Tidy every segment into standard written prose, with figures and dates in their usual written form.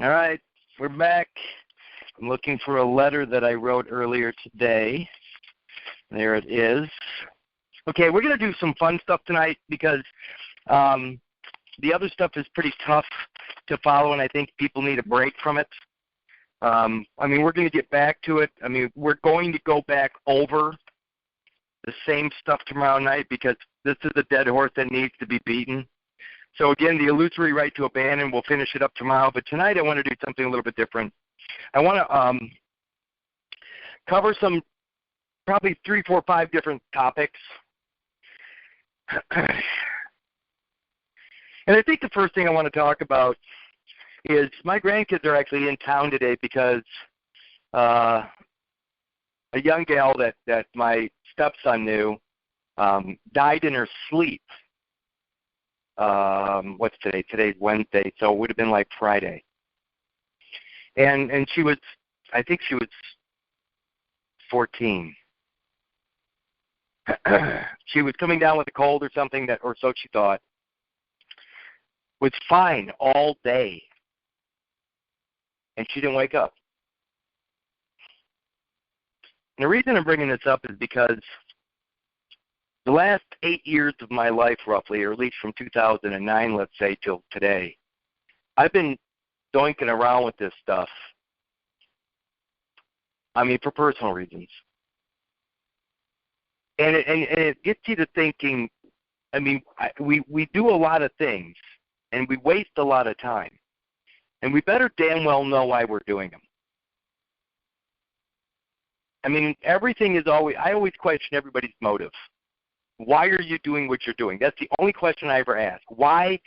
All right, we're back. I'm looking for a letter that I wrote earlier today. There it is. Okay, we're going to do some fun stuff tonight because the other stuff is pretty tough to follow, and I think people need a break from it. We're going to get back to it. We're going to go back over the same stuff tomorrow night because this is a dead horse that needs to be beaten. So again, the illusory right to abandon, we'll finish it up tomorrow. But tonight I want to do something a little bit different. I want to cover some probably 3, 4, 5 different topics. And I think the first thing I want to talk about is my grandkids are actually in town today because a young gal that my stepson knew died in her sleep. What's today? Today's Wednesday, so it would have been like Friday. And she was, I think she was 14. She was coming down with a cold or something, or so she thought. Was fine all day. And she didn't wake up. And the reason I'm bringing this up is because the last 8 years of my life, roughly, or at least from 2009, let's say, till today, I've been doinking around with this stuff. For personal reasons. And it gets you to thinking, we do a lot of things, and we waste a lot of time. And we better damn well know why we're doing them. Everything is always, I always question everybody's motive. Why are you doing what you're doing? That's the only question I ever ask. Why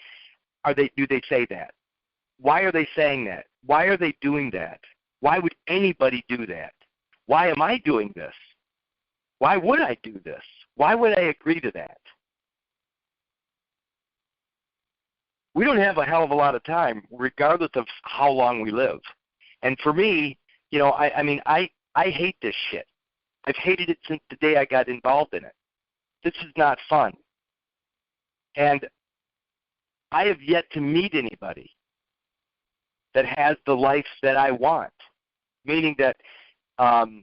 do they say that? Why are they saying that? Why are they doing that? Why would anybody do that? Why am I doing this? Why would I do this? Why would I agree to that? We don't have a hell of a lot of time, regardless of how long we live. And for me, I hate this shit. I've hated it since the day I got involved in it. This is not fun. And I have yet to meet anybody that has the life that I want, meaning that I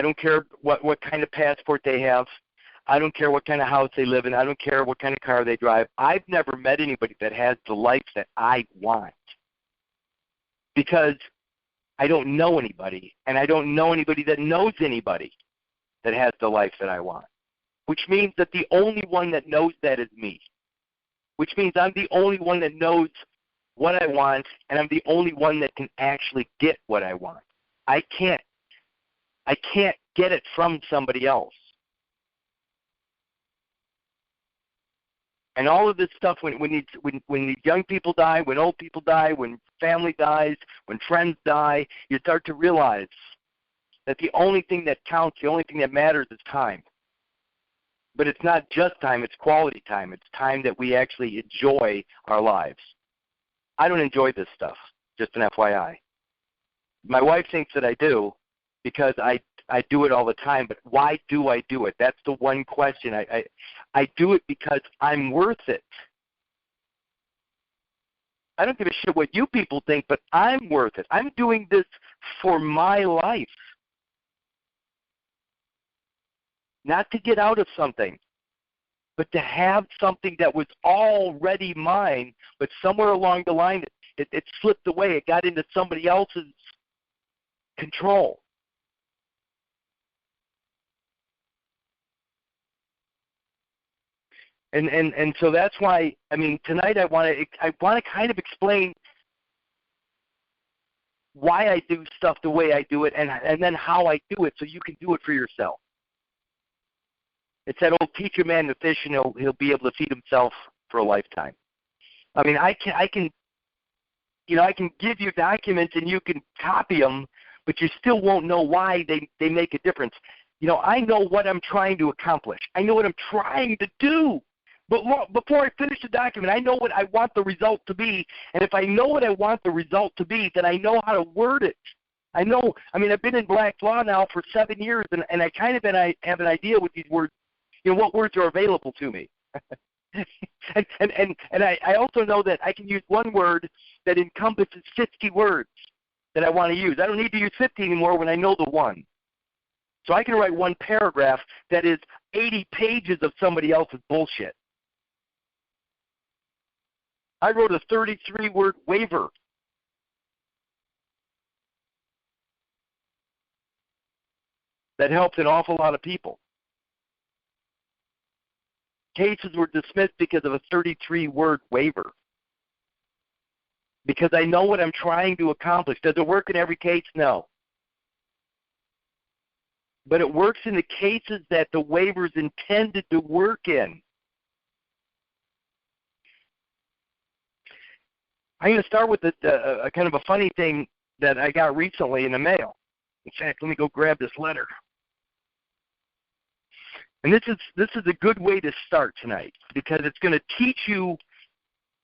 don't care what kind of passport they have. I don't care what kind of house they live in. I don't care what kind of car they drive. I've never met anybody that has the life that I want because I don't know anybody, and I don't know anybody that knows anybody that has the life that I want, which means that the only one that knows that is me, which means I'm the only one that knows what I want, and I'm the only one that can actually get what I want. I can't get it from somebody else. And all of this stuff, when these young people die, when old people die, when family dies, when friends die, you start to realize that the only thing that counts, the only thing that matters is time. But it's not just time, it's quality time. It's time that we actually enjoy our lives. I don't enjoy this stuff, just an FYI. My wife thinks that I do because I do it all the time, but why do I do it? That's the one question. I do it because I'm worth it. I don't give a shit what you people think, but I'm worth it. I'm doing this for my life. Not to get out of something, but to have something that was already mine, but somewhere along the line it slipped away. It got into somebody else's control. And so that's why, tonight I want to kind of explain why I do stuff the way I do it and then how I do it so you can do it for yourself. It's that old teach a man to fish and he'll be able to feed himself for a lifetime. I can give you documents and you can copy them, but you still won't know why they make a difference. I know what I'm trying to accomplish. I know what I'm trying to do. But before I finish the document, I know what I want the result to be. And if I know what I want the result to be, then I know how to word it. I know, I've been in black law now for 7 years, and I kind of have an idea with these words, what words are available to me. and I also know that I can use one word that encompasses 50 words that I want to use. I don't need to use 50 anymore when I know the one. So I can write one paragraph that is 80 pages of somebody else's bullshit. I wrote a 33-word waiver. That helped an awful lot of people. Cases were dismissed because of a 33-word waiver. Because I know what I'm trying to accomplish. Does it work in every case? No. But it works in the cases that the waiver is intended to work in. I'm going to start with a kind of a funny thing that I got recently in the mail. In fact, let me go grab this letter. And this is a good way to start tonight because it's going to teach you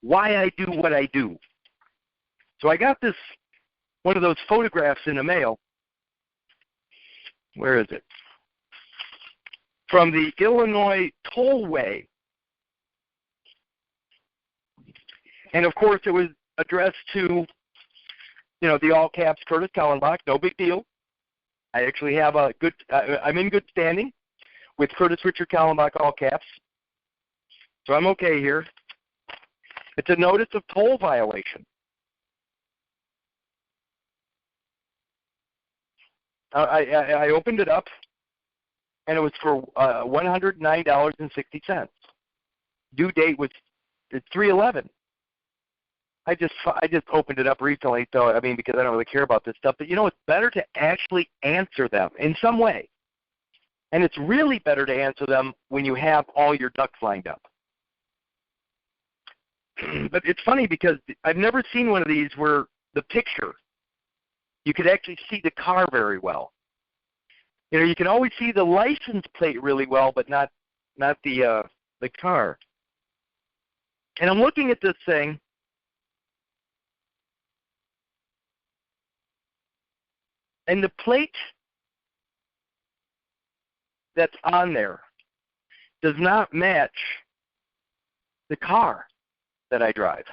why I do what I do. So I got one of those photographs in the mail. Where is it? From the Illinois Tollway. And of course it was addressed to, the all caps Curtis Kallenbach, no big deal. I actually have I'm in good standing with Curtis Richard Kallenbach, all caps. So I'm okay here. It's a notice of toll violation. I opened it up, and it was for $109.60. Due date was 3/11. I just opened it up recently, so because I don't really care about this stuff. But it's better to actually answer them in some way, and it's really better to answer them when you have all your ducks lined up. But it's funny because I've never seen one of these where the picture, you could actually see the car very well. You can always see the license plate really well, but not the car. And I'm looking at this thing, and the plate that's on there does not match the car that I drive.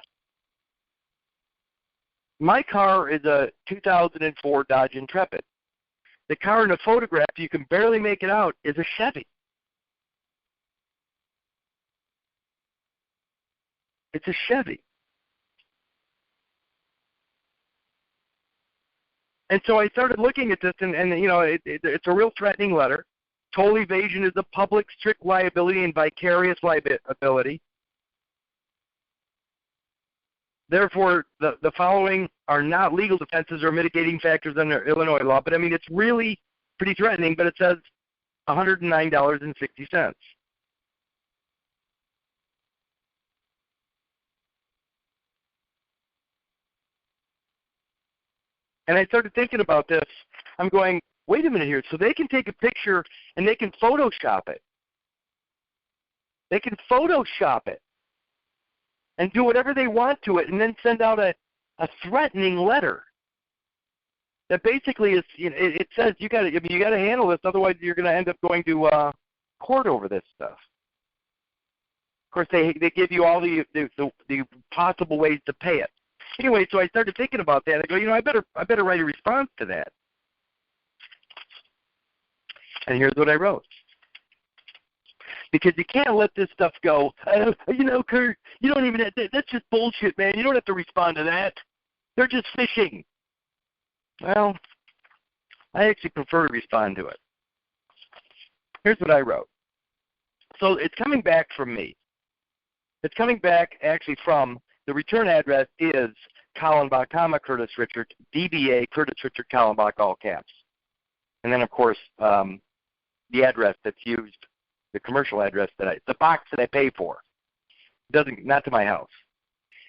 My car is a 2004 Dodge Intrepid. The car in the photograph, you can barely make it out, is a Chevy. It's a Chevy. And so I started looking at this, and it's a real threatening letter. Toll evasion is a public strict liability and vicarious liability. Therefore, the following are not legal defenses or mitigating factors under Illinois law. But, it's really pretty threatening, but it says $109.60. And I started thinking about this. I'm going, wait a minute here. So they can take a picture and they can Photoshop it. They can Photoshop it and do whatever they want to it, and then send out a threatening letter that basically is, it says you got to handle this, otherwise you're going to end up going to court over this stuff. Of course, they give you all the possible ways to pay it. Anyway, so I started thinking about that. I go, I better write a response to that. And here's what I wrote. Because you can't let this stuff go. Kurt, you don't even that's just bullshit, man. You don't have to respond to that. They're just fishing. Well, I actually prefer to respond to it. Here's what I wrote. So it's coming back from me. It's coming back actually from the return address is Kallenbach, Curtis Richard, DBA, Curtis Richard Kallenbach, all caps. And then, of course, the address that's used, the commercial address the box that I pay for, not to my house.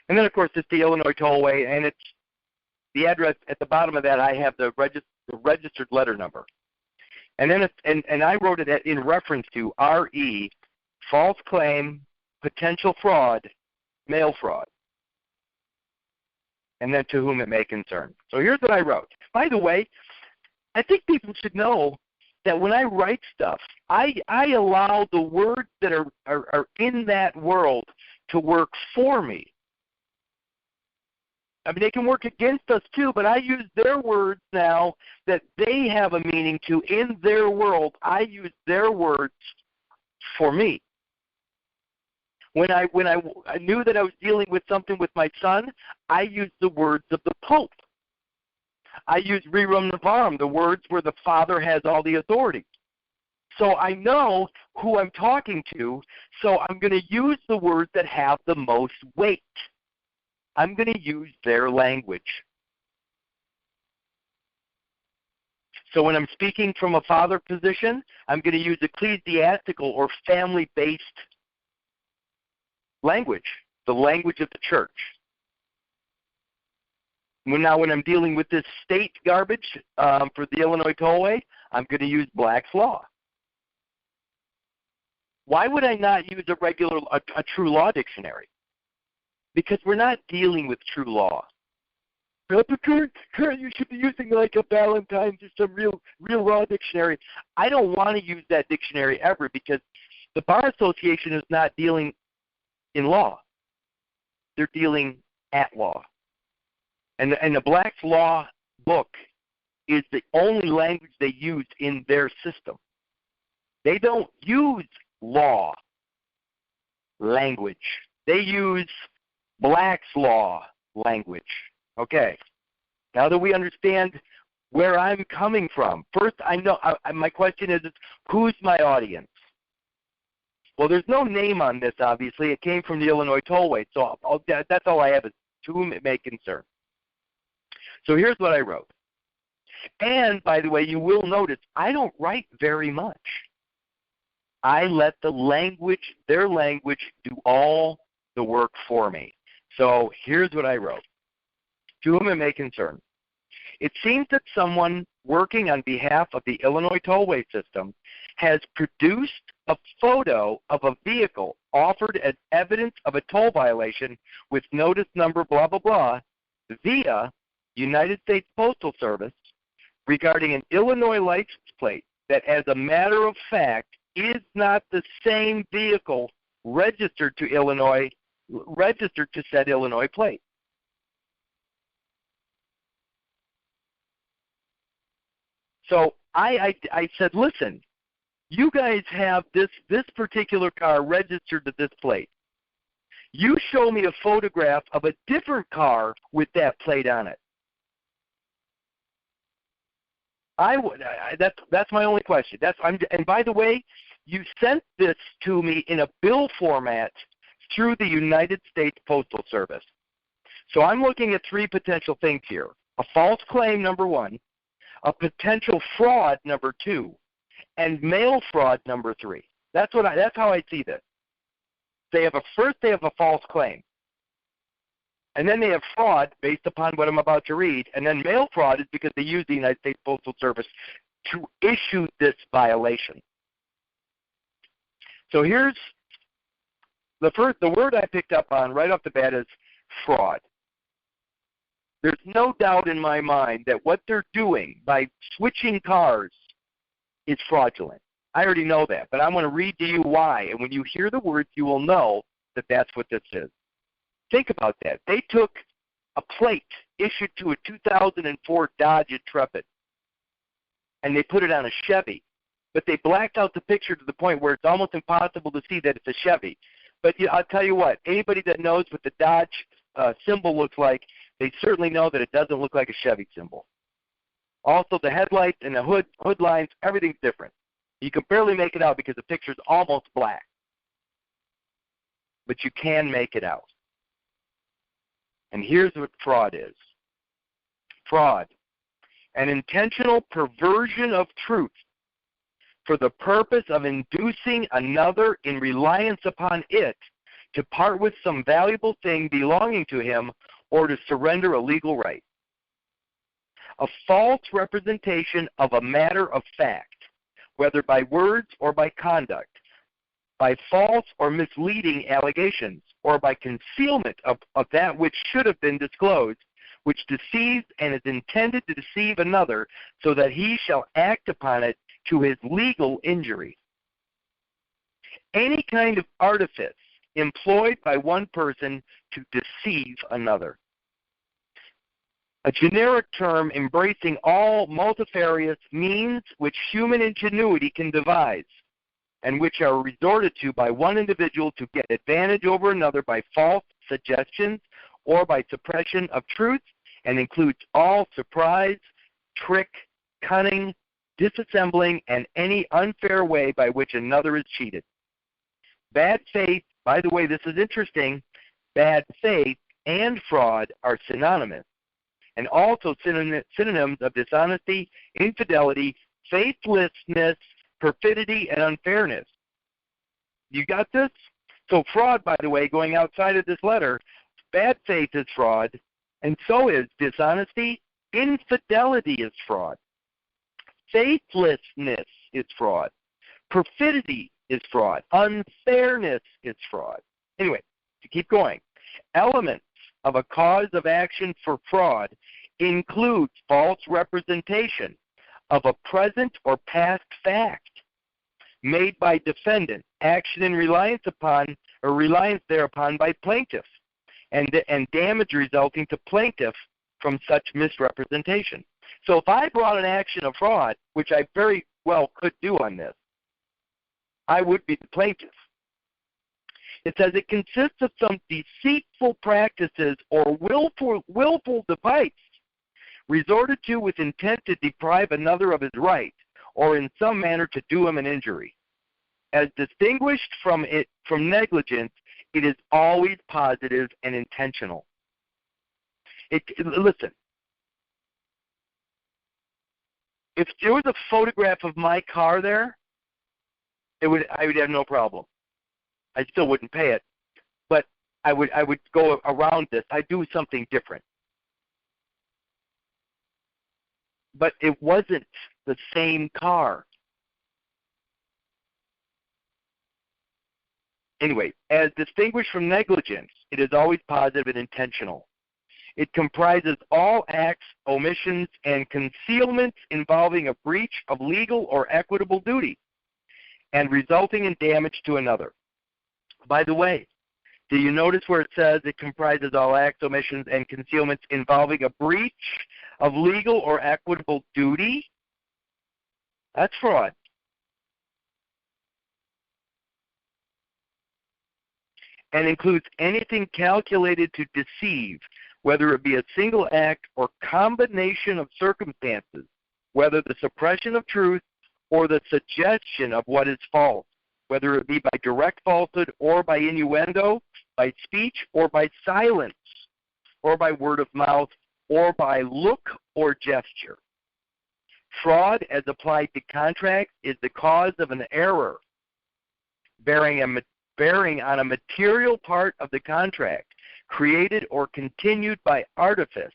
And then, of course, it's the Illinois Tollway, and it's the address at the bottom of that. I have the registered letter number, and then and I wrote it in reference to RE, false claim, potential fraud, mail fraud, and then to whom it may concern. So here's what I wrote. By the way, I think people should know that when I write stuff, I allow the words that are in that world to work for me. I mean, they can work against us too, but I use their words now that they have a meaning to in their world. I use their words for me. When I knew that I was dealing with something with my son, I used the words of the Pope. I used Rerum Novarum, the words where the Father has all the authority. So I know who I'm talking to, so I'm going to use the words that have the most weight. I'm going to use their language. So when I'm speaking from a father position, I'm going to use ecclesiastical or family-based language, the language of the church. When I'm dealing with this state garbage for the Illinois Tollway, I'm going to use Black's Law. Why would I not use a true law dictionary? Because we're not dealing with true law. But Kurt, you should be using like a Valentine's or some real law dictionary. I don't want to use that dictionary ever because the Bar Association is not dealing in law. They're dealing at law. And the Black's Law book is the only language they use in their system. They don't use law language. They use Black's Law language. Okay. Now that we understand where I'm coming from, first my question is who's my audience? Well, there's no name on this, obviously. It came from the Illinois Tollway, so that's all I have is to whom it may concern. So here's what I wrote. And, by the way, you will notice I don't write very much. I let their language, do all the work for me. So here's what I wrote. To whom it may concern. It seems that someone working on behalf of the Illinois Tollway system has produced a photo of a vehicle offered as evidence of a toll violation with notice number blah, blah, blah via United States Postal Service regarding an Illinois license plate that, as a matter of fact, is not the same vehicle registered to said Illinois plate. So I said, listen, you guys have this particular car registered to this plate. You show me a photograph of a different car with that plate on it. That's my only question. And by the way, you sent this to me in a bill format through the United States Postal Service. So I'm looking at three potential things here. A false claim, number one, a potential fraud, number two, and mail fraud, number three. That's how I see this. They have a false claim. And then they have fraud based upon what I'm about to read. And then mail fraud is because they use the United States Postal Service to issue this violation. So here's the word I picked up on right off the bat is fraud. There's no doubt in my mind that what they're doing by switching cars is fraudulent. I already know that, but I'm going to read to you why. And when you hear the words, you will know that that's what this is. Think about that. They took a plate issued to a 2004 Dodge Intrepid, and they put it on a Chevy. But they blacked out the picture to the point where it's almost impossible to see that it's a Chevy. But I'll tell you what, anybody that knows what the Dodge symbol looks like, they certainly know that it doesn't look like a Chevy symbol. Also, the headlights and the hood lines, everything's different. You can barely make it out because the picture's almost black. But you can make it out. And here's what fraud is. Fraud, an intentional perversion of truth for the purpose of inducing another in reliance upon it to part with some valuable thing belonging to him or to surrender a legal right. A false representation of a matter of fact, whether by words or by conduct, by false or misleading allegations, or by concealment of that which should have been disclosed, which deceives and is intended to deceive another, so that he shall act upon it to his legal injury. Any kind of artifice employed by one person to deceive another. A generic term embracing all multifarious means which human ingenuity can devise, and which are resorted to by one individual to get advantage over another by false suggestions or by suppression of truth, and includes all surprise, trick, cunning, disassembling, and any unfair way by which another is cheated. Bad faith, by the way, this is interesting, bad faith and fraud are synonymous, and also synonyms of dishonesty, infidelity, faithlessness, perfidy, and unfairness. You got this? So fraud, by the way, going outside of this letter, bad faith is fraud, and so is dishonesty. Infidelity is fraud. Faithlessness is fraud. Perfidy is fraud. Unfairness is fraud. Anyway, to keep going, elements of a cause of action for fraud includes false representation of a present or past fact made by defendant, action in reliance upon or reliance thereupon by plaintiff, and damage resulting to plaintiff from such misrepresentation. So if I brought an action of fraud, which I very well could do on this, I would be the plaintiff. It says it consists of some deceitful practices or willful device resorted to with intent to deprive another of his right, or in some manner to do him an injury. As distinguished from negligence, it is always positive and intentional. Listen, if there was a photograph of my car there, I would have no problem. I still wouldn't pay it, but I would go around this. I'd do something different. But it wasn't the same car. Anyway, as distinguished from negligence, it is always positive and intentional. It comprises all acts, omissions, and concealments involving a breach of legal or equitable duty and resulting in damage to another. By the way, do you notice where it says it comprises all acts, omissions, and concealments involving a breach of legal or equitable duty? That's fraud. And includes anything calculated to deceive, whether it be a single act or combination of circumstances, whether the suppression of truth or the suggestion of what is false, whether it be by direct falsehood or by innuendo, by speech or by silence, or by word of mouth, or by look or gesture. Fraud, as applied to contracts, is the cause of an error bearing on a material part of the contract, created or continued by artifice,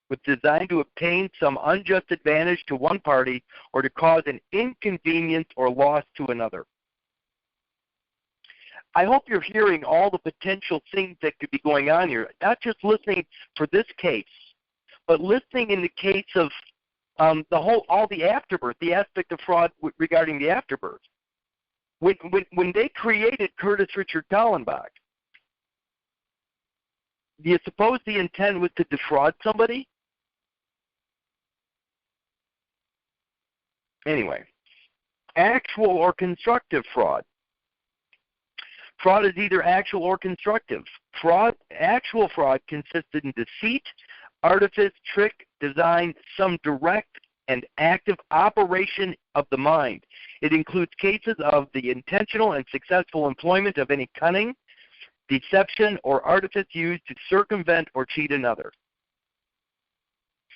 with design to obtain some unjust advantage to one party or to cause an inconvenience or loss to another. I hope you're hearing all the potential things that could be going on here, not just listening for this case, but listening in the case of all the afterbirth, the aspect of fraud regarding the afterbirth. When they created Curtis Richard Kallenbach, do you suppose the intent was to defraud somebody? Anyway, actual or constructive fraud. Fraud is either actual or constructive. Actual fraud consisted in deceit, artifice, trick, design, some direct and active operation of the mind. It includes cases of the intentional and successful employment of any cunning, deception, or artifice used to circumvent or cheat another.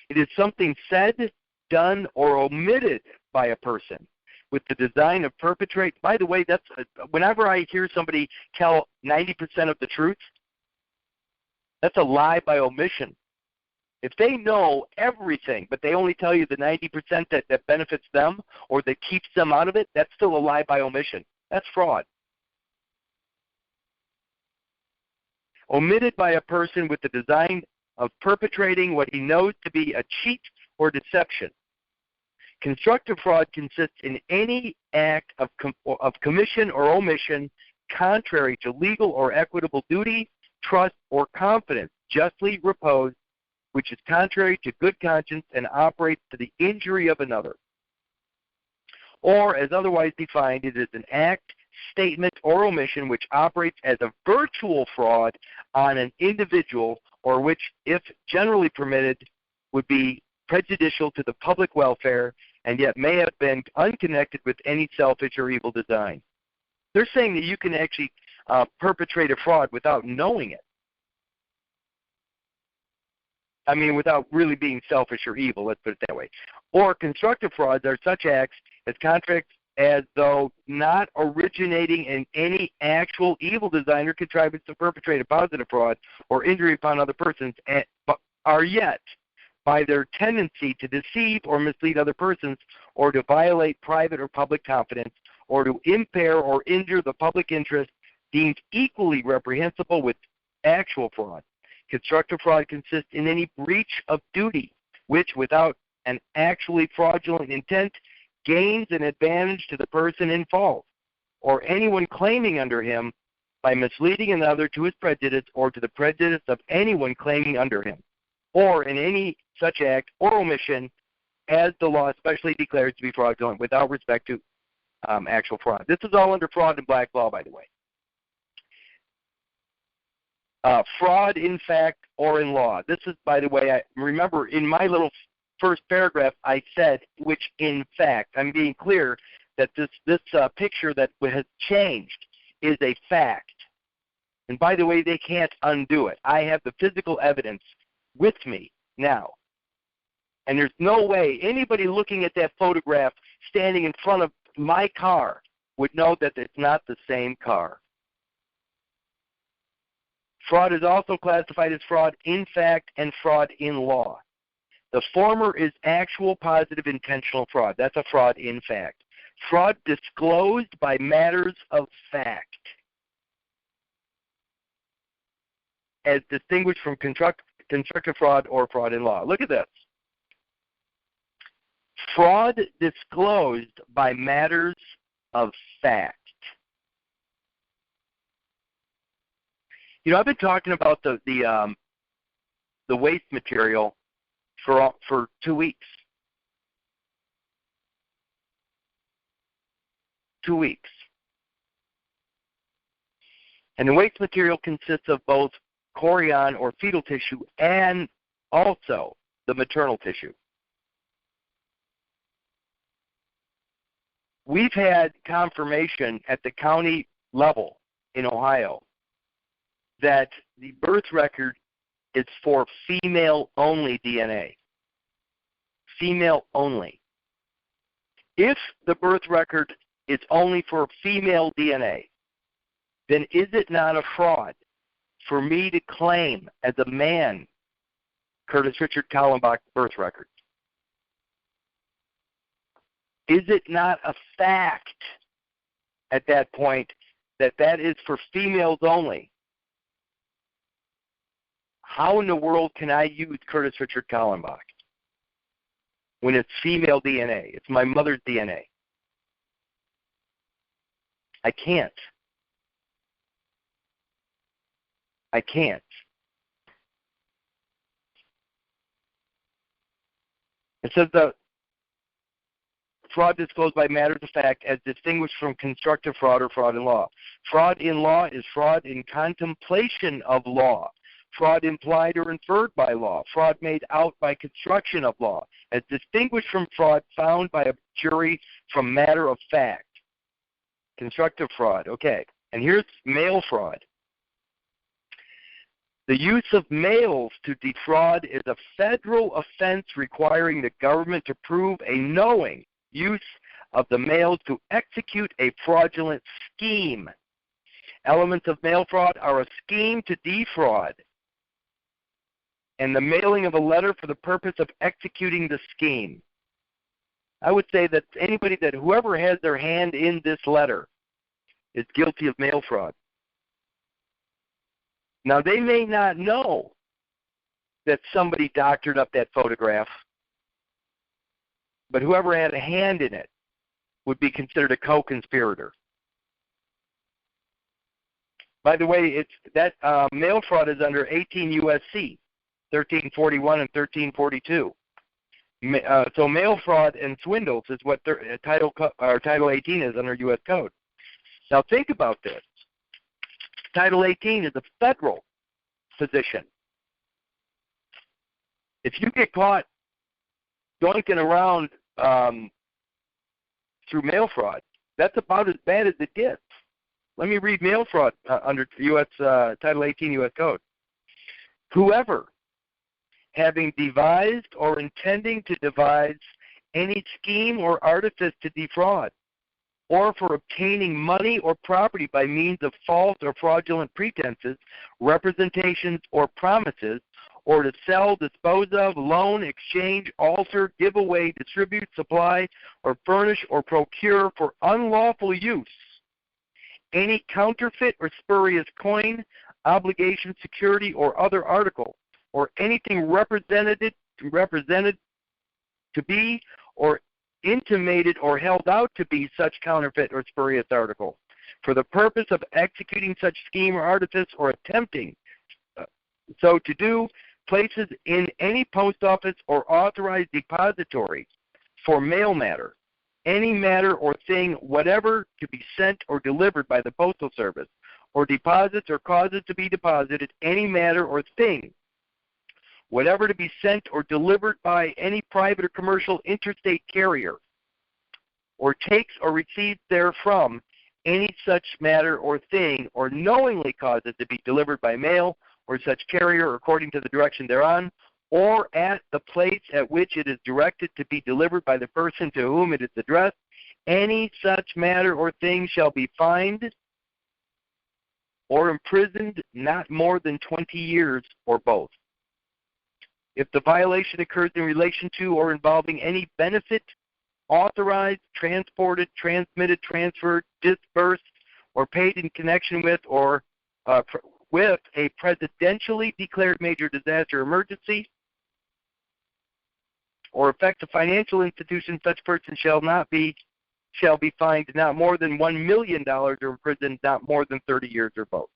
It is something said, done, or omitted by a person with the design of perpetrate. By the way, whenever I hear somebody tell 90% of the truth, that's a lie by omission. If they know everything, but they only tell you the 90% that benefits them or that keeps them out of it, that's still a lie by omission. That's fraud. Omitted by a person with the design of perpetrating what he knows to be a cheat or deception. Constructive fraud consists in any act of commission or omission contrary to legal or equitable duty, trust, or confidence justly reposed, which is contrary to good conscience and operates to the injury of another. Or, as otherwise defined, it is an act, statement, or omission which operates as a virtual fraud on an individual, or which, if generally permitted, would be prejudicial to the public welfare and yet may have been unconnected with any selfish or evil design. They're saying that you can actually perpetrate a fraud without knowing it. I mean, without really being selfish or evil, let's put it that way. Or constructive frauds are such acts as contracts as though not originating in any actual evil design or contrivance to perpetrate a positive fraud or injury upon other persons, but are yet, by their tendency to deceive or mislead other persons, or to violate private or public confidence, or to impair or injure the public interest, deemed equally reprehensible with actual fraud. Constructive fraud consists in any breach of duty, which, without an actually fraudulent intent, gains an advantage to the person in fault, or anyone claiming under him, by misleading another to his prejudice or to the prejudice of anyone claiming under him, or in any such act or omission as the law specially declares to be fraudulent without respect to actual fraud. This is all under fraud and black law, by the way. Fraud in fact or in law. This is, by the way, I remember in my little first paragraph I said, which in fact, I'm being clear that this picture that has changed is a fact. And by the way, they can't undo it. I have the physical evidence with me now. And there's no way anybody looking at that photograph standing in front of my car would know that it's not the same car. Fraud is also classified as fraud in fact and fraud in law. The former is actual positive intentional fraud. That's a fraud in fact. Fraud disclosed by matters of fact, as distinguished from constructive fraud or fraud in law. Look at this. Fraud disclosed by matters of fact. You know, I've been talking about the waste material for 2 weeks. 2 weeks. And the waste material consists of both chorion or fetal tissue and also the maternal tissue. We've had confirmation at the county level in Ohio that the birth record is for female-only DNA. Female only. If the birth record is only for female DNA, then is it not a fraud for me to claim as a man Curtis Richard Kallenbach's birth record? Is it not a fact at that point that that is for females only? How in the world can I use Curtis Richard Kallenbach when it's female DNA? It's my mother's DNA. I can't. I can't. It says the fraud disclosed by matters of fact as distinguished from constructive fraud or fraud in law. Fraud in law is fraud in contemplation of law. Fraud implied or inferred by law. Fraud made out by construction of law, as distinguished from fraud found by a jury from matter of fact. Constructive fraud. Okay. And here's mail fraud. The use of mails to defraud is a federal offense requiring the government to prove a knowing use of the mails to execute a fraudulent scheme. Elements of mail fraud are a scheme to defraud and the mailing of a letter for the purpose of executing the scheme. I would say that whoever has their hand in this letter is guilty of mail fraud. Now, they may not know that somebody doctored up that photograph. but whoever had a hand in it would be considered a co-conspirator. By the way, it's that mail fraud is under 18 U.S.C. 1341 and 1342. So mail fraud and swindles is what Title 18 is under U.S. Code. Now think about this. Title 18 is a federal position. If you get caught doinking around through mail fraud, that's about as bad as it gets. Let me read mail fraud under U.S. Title 18 U.S. Code. Whoever, having devised or intending to devise any scheme or artifice to defraud, or for obtaining money or property by means of false or fraudulent pretenses, representations, or promises, or to sell, dispose of, loan, exchange, alter, give away, distribute, supply, or furnish, or procure for unlawful use any counterfeit or spurious coin, obligation, security, or other article, or anything represented to be or intimated or held out to be such counterfeit or spurious article, for the purpose of executing such scheme or artifice or attempting so to do, places in any post office or authorized depository for mail matter, any matter or thing whatever to be sent or delivered by the Postal Service, or deposits or causes to be deposited, any matter or thing whatever to be sent or delivered by any private or commercial interstate carrier, or takes or receives therefrom any such matter or thing, or knowingly causes to be delivered by mail or such carrier according to the direction thereon, or at the place at which it is directed to be delivered by the person to whom it is addressed, any such matter or thing shall be fined or imprisoned not more than 20 years or both. If the violation occurs in relation to or involving any benefit, authorized, transported, transmitted, transferred, disbursed, or paid in connection with or with a presidentially declared major disaster emergency, or affect a financial institution, such person shall be fined not more than $1 million or imprisoned not more than 30 years or both.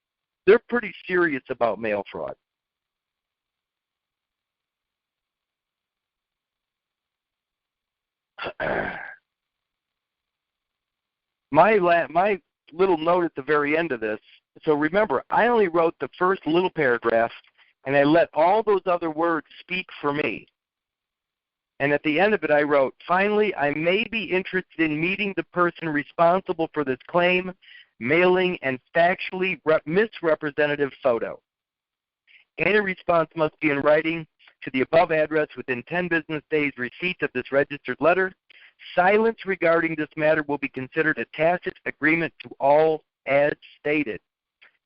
They're pretty serious about mail fraud. My little note at the very end of this, so remember, I only wrote the first little paragraph, and I let all those other words speak for me. And at the end of it, I wrote, finally, I may be interested in meeting the person responsible for this claim, mailing, and factually misrepresentative photo. Any response must be in writing to the above address within 10 business days receipt of this registered letter. Silence regarding this matter will be considered a tacit agreement to all as stated.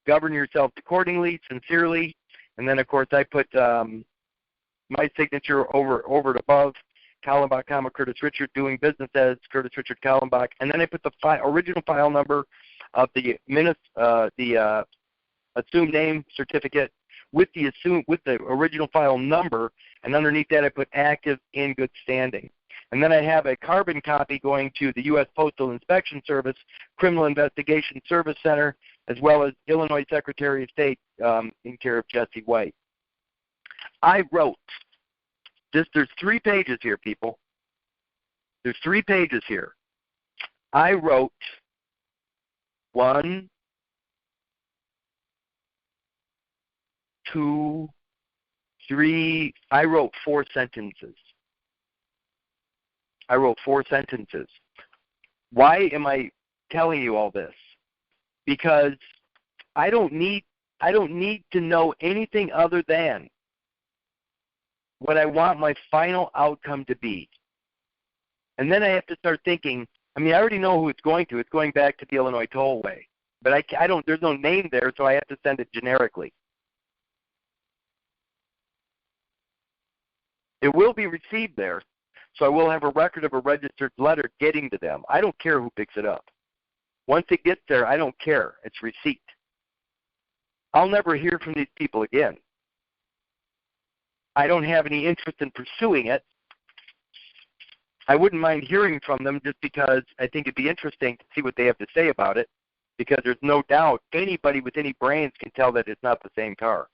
Govern yourself accordingly, sincerely. And then, of course, I put my signature over and above, Kallenbach, Curtis Richard, doing business as Curtis Richard Kallenbach. And then I put the original file number of the assumed name certificate with the original file number, and underneath that I put active in good standing. And then I have a carbon copy going to the U.S. Postal Inspection Service, Criminal Investigation Service Center, as well as Illinois Secretary of State in care of Jesse White. I wrote this. There's 3 pages here, people. There's 3 pages here. I wrote 1, 2, 3. I wrote 4 sentences. Why am I telling you all this? Because I don't need to know anything other than what I want my final outcome to be. And then I have to start thinking, I already know who it's going to. It's going back to the Illinois Tollway. But there's no name there, so I have to send it generically. It will be received there, so I will have a record of a registered letter getting to them. I don't care who picks it up. Once it gets there, I don't care. It's receipt. I'll never hear from these people again. I don't have any interest in pursuing it. I wouldn't mind hearing from them just because I think it'd be interesting to see what they have to say about it, because there's no doubt anybody with any brains can tell that it's not the same car.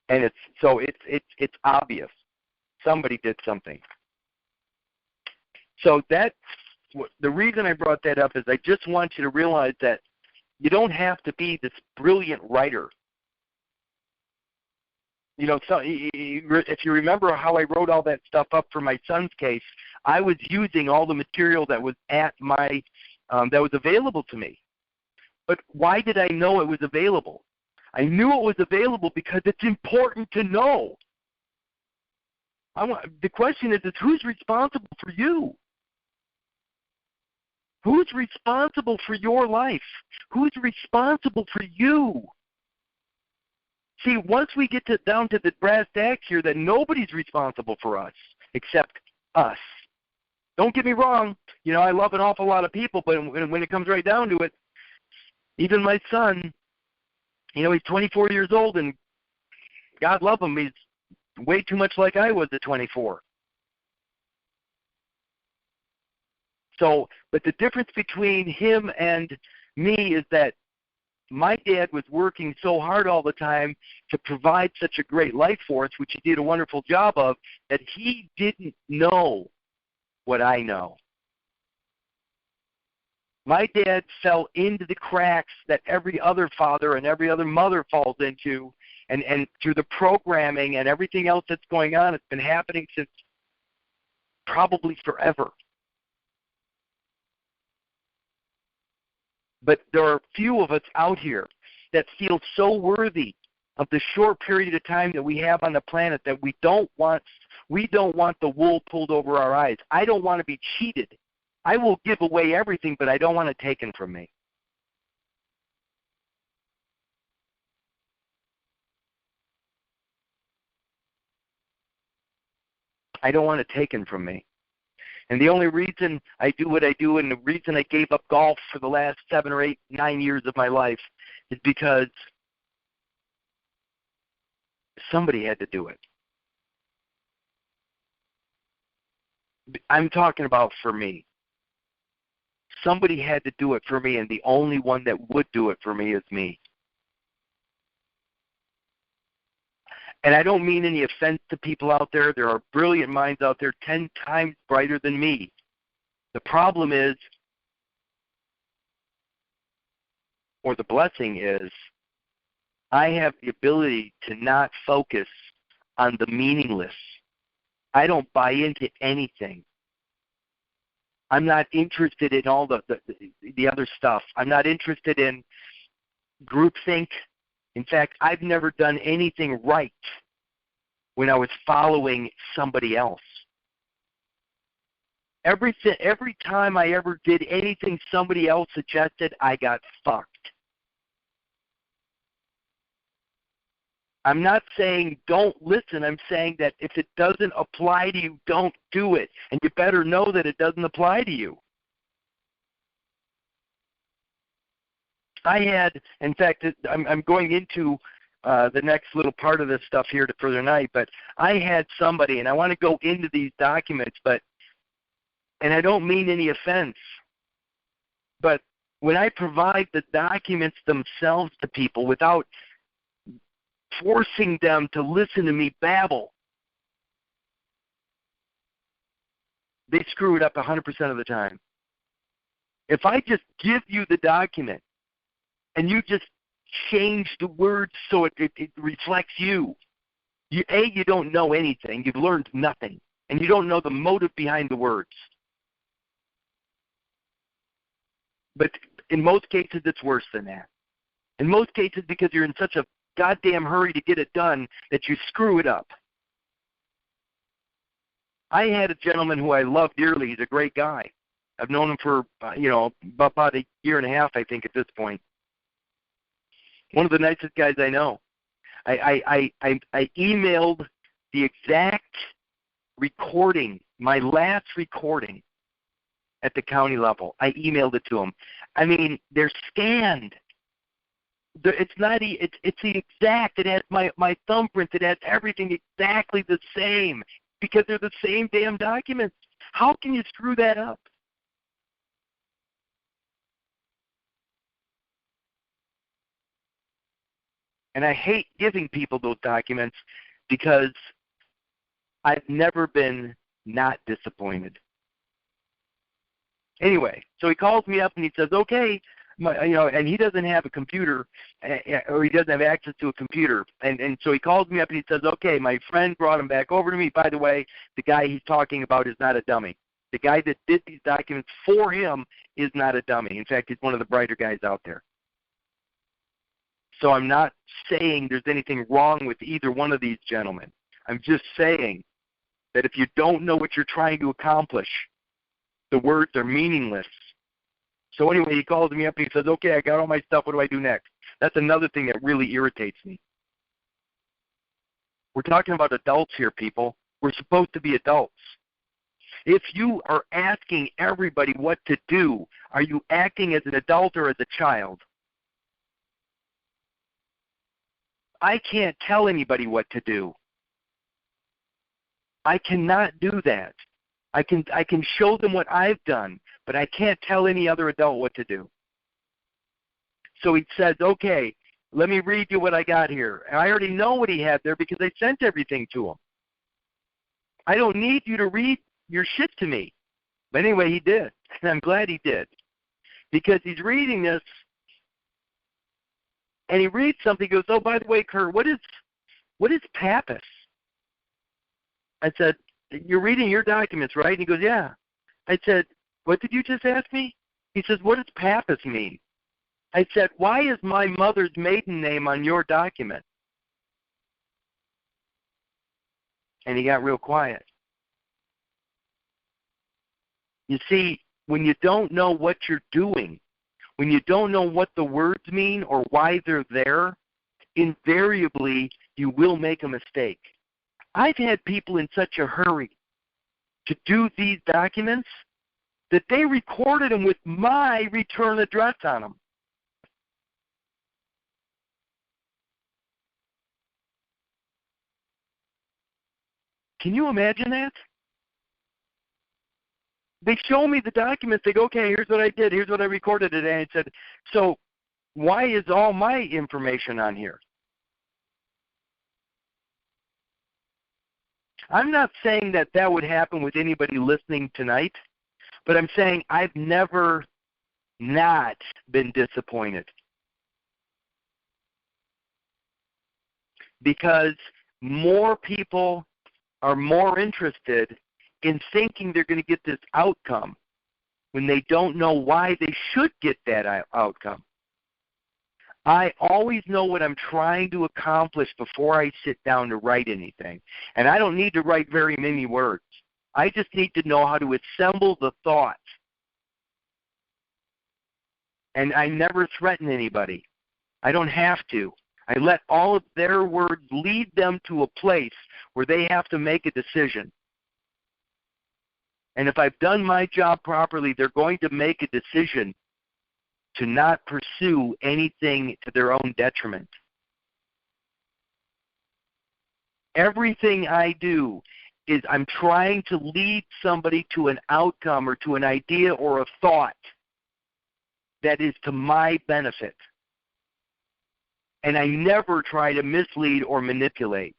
And it's obvious. Somebody did something. So that's the reason I brought that up, is I just want you to realize that you don't have to be this brilliant writer. You know, so if you remember how I wrote all that stuff up for my son's case, I was using all the material that was at my that was available to me. But why did I know it was available? I knew it was available because it's important to know. The question is who's responsible for you? Who's responsible for your life? Who's responsible for you? See, once we get down to the brass tacks here, that nobody's responsible for us except us. Don't get me wrong. You know, I love an awful lot of people, but when it comes right down to it, even my son, you know, he's 24 years old, and God love him, he's way too much like I was at 24. So, but the difference between him and me is that my dad was working so hard all the time to provide such a great life for us, which he did a wonderful job of, that he didn't know what I know. My dad fell into the cracks that every other father and every other mother falls into, and through the programming and everything else that's going on, it's been happening since probably forever. But there are few of us out here that feel so worthy of the short period of time that we have on the planet that we don't want the wool pulled over our eyes. I don't want to be cheated. I will give away everything, but I don't want it taken from me. I don't want it taken from me. And the only reason I do what I do, and the reason I gave up golf for the last 7 or 8, 9 years of my life, is because somebody had to do it. I'm talking about for me. Somebody had to do it for me, and the only one that would do it for me is me. And I don't mean any offense to people out there. There are brilliant minds out there 10 times brighter than me. The problem is, or the blessing is, I have the ability to not focus on the meaningless. I don't buy into anything. I'm not interested in all the other stuff. I'm not interested in groupthink. In fact, I've never done anything right when I was following somebody else. Every time I ever did anything somebody else suggested, I got fucked. I'm not saying don't listen. I'm saying that if it doesn't apply to you, don't do it. And you better know that it doesn't apply to you. I had, in fact, I'm going into the next little part of this stuff here for tonight, but I had somebody, and I want to go into these documents, and I don't mean any offense, but when I provide the documents themselves to people without forcing them to listen to me babble, they screw it up 100% of the time. If I just give you the document, and you just change the words so it reflects you. You don't know anything. You've learned nothing. And you don't know the motive behind the words. But in most cases, it's worse than that. In most cases, because you're in such a goddamn hurry to get it done that you screw it up. I had a gentleman who I love dearly. He's a great guy. I've known him for, about a year and a half, I think, at this point. One of the nicest guys I know. I emailed the exact recording, my last recording at the county level. I emailed it to him. I mean, they're scanned. It's the exact. It has my thumbprint. It has everything exactly the same. because they're the same damn documents. How can you screw that up? And I hate giving people those documents because I've never been not disappointed. Anyway, so he calls me up and he says, okay, and he doesn't have a computer, or he doesn't have access to a computer. And so he calls me up and he says, okay, my friend brought him back over to me. By the way, the guy he's talking about is not a dummy. The guy that did these documents for him is not a dummy. In fact, he's one of the brighter guys out there. So I'm not saying there's anything wrong with either one of these gentlemen. I'm just saying that if you don't know what you're trying to accomplish, the words are meaningless. So anyway, he calls me up and he says, okay, I got all my stuff. What do I do next? That's another thing that really irritates me. We're talking about adults here, people. We're supposed to be adults. If you are asking everybody what to do, are you acting as an adult or as a child? I can't tell anybody what to do. I cannot do that. I can show them what I've done, but I can't tell any other adult what to do. So he says, okay, let me read you what I got here. And I already know what he had there because I sent everything to him. I don't need you to read your shit to me. But anyway, he did. And I'm glad he did. Because he's reading this, and he reads something, he goes, oh, by the way, Kurt, what is pappus? I said, you're reading your documents, right? And he goes, yeah. I said, what did you just ask me? He says, what does pappus mean? I said, why is my mother's maiden name on your document? And he got real quiet. You see, when you don't know what you're doing, when you don't know what the words mean or why they're there, invariably you will make a mistake. I've had people in such a hurry to do these documents that they recorded them with my return address on them. Can you imagine that? They show me the documents. They go, okay, here's what I did. Here's what I recorded today. And I said, so why is all my information on here? I'm not saying that that would happen with anybody listening tonight, but I'm saying I've never not been disappointed. Because more people are more interested in thinking they're going to get this outcome when they don't know why they should get that outcome. I always know what I'm trying to accomplish before I sit down to write anything. And I don't need to write very many words. I just need to know how to assemble the thought. And I never threaten anybody. I don't have to. I let all of their words lead them to a place where they have to make a decision. And if I've done my job properly, they're going to make a decision to not pursue anything to their own detriment. Everything I do is I'm trying to lead somebody to an outcome or to an idea or a thought that is to my benefit. And I never try to mislead or manipulate.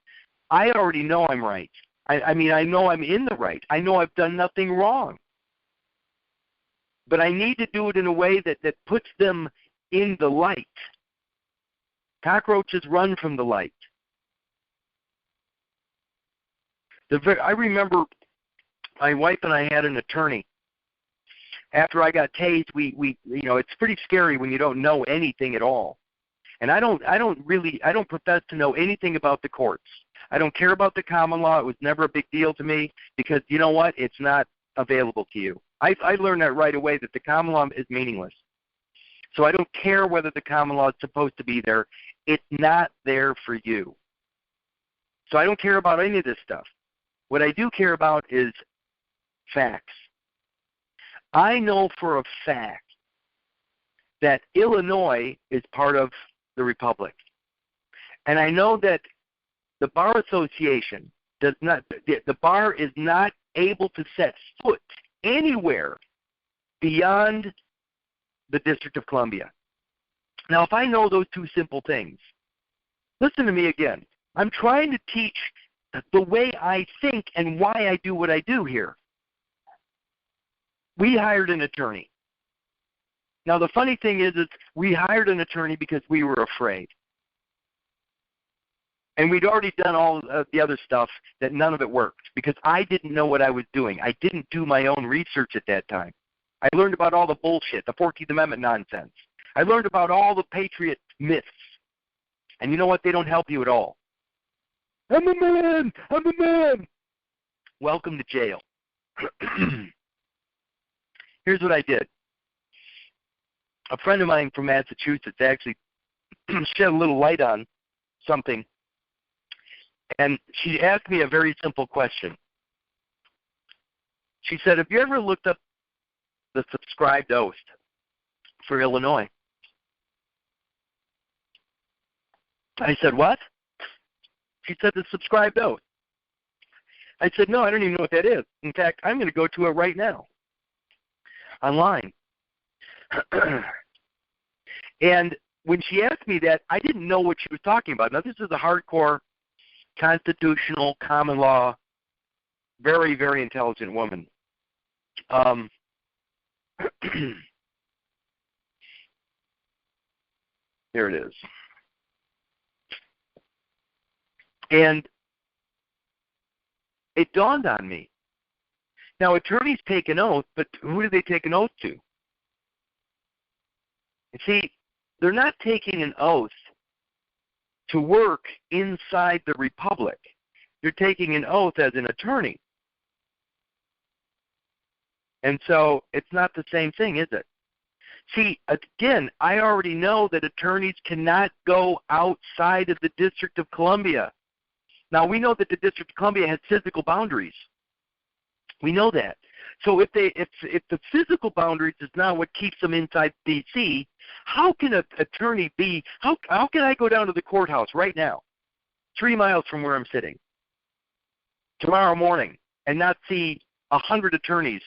I already know I'm right. I mean, I know I'm in the right. I know I've done nothing wrong. But I need to do it in a way that puts them in the light. Cockroaches run from the light. I remember my wife and I had an attorney. After I got tased, we it's pretty scary when you don't know anything at all. And I don't profess to know anything about the courts. I don't care about the common law. It was never a big deal to me because you know what? It's not available to you. I learned that right away, that the common law is meaningless. So I don't care whether the common law is supposed to be there. It's not there for you. So I don't care about any of this stuff. What I do care about is facts. I know for a fact that Illinois is part of the Republic. And I know that the Bar Association does not, the bar is not able to set foot anywhere beyond the District of Columbia. Now, if I know those two simple things, listen to me again. I'm trying to teach the way I think and why I do what I do here. We hired an attorney. Now, the funny thing is we hired an attorney because we were afraid. And we'd already done all of the other stuff that none of it worked because I didn't know what I was doing. I didn't do my own research at that time. I learned about all the bullshit, the 14th Amendment nonsense. I learned about all the patriot myths. And you know what? They don't help you at all. I'm a man! I'm a man! Welcome to jail. Here's what I did. A friend of mine from Massachusetts actually shed a little light on something. And she asked me a very simple question. She said, have you ever looked up the subscribed oath for Illinois? I said, what? She said, the subscribed oath. I said, no, I don't even know what that is. In fact, I'm going to go to it right now, online. And when she asked me that, I didn't know what she was talking about. Now, this is a hardcore, constitutional, common law, very, very intelligent woman. Here it is. And it dawned on me. Now, attorneys take an oath, but who do they take an oath to? You see, they're not taking an oath to work inside the republic. You're taking an oath as an attorney. And so it's not the same thing, is it? See, again, I already know that attorneys cannot go outside of the District of Columbia. Now, we know that the District of Columbia has physical boundaries. We know that. So if the physical boundaries is not what keeps them inside D.C., how can an attorney be, how can I go down to the courthouse right now, 3 miles from where I'm sitting, tomorrow morning, and not see 100 attorneys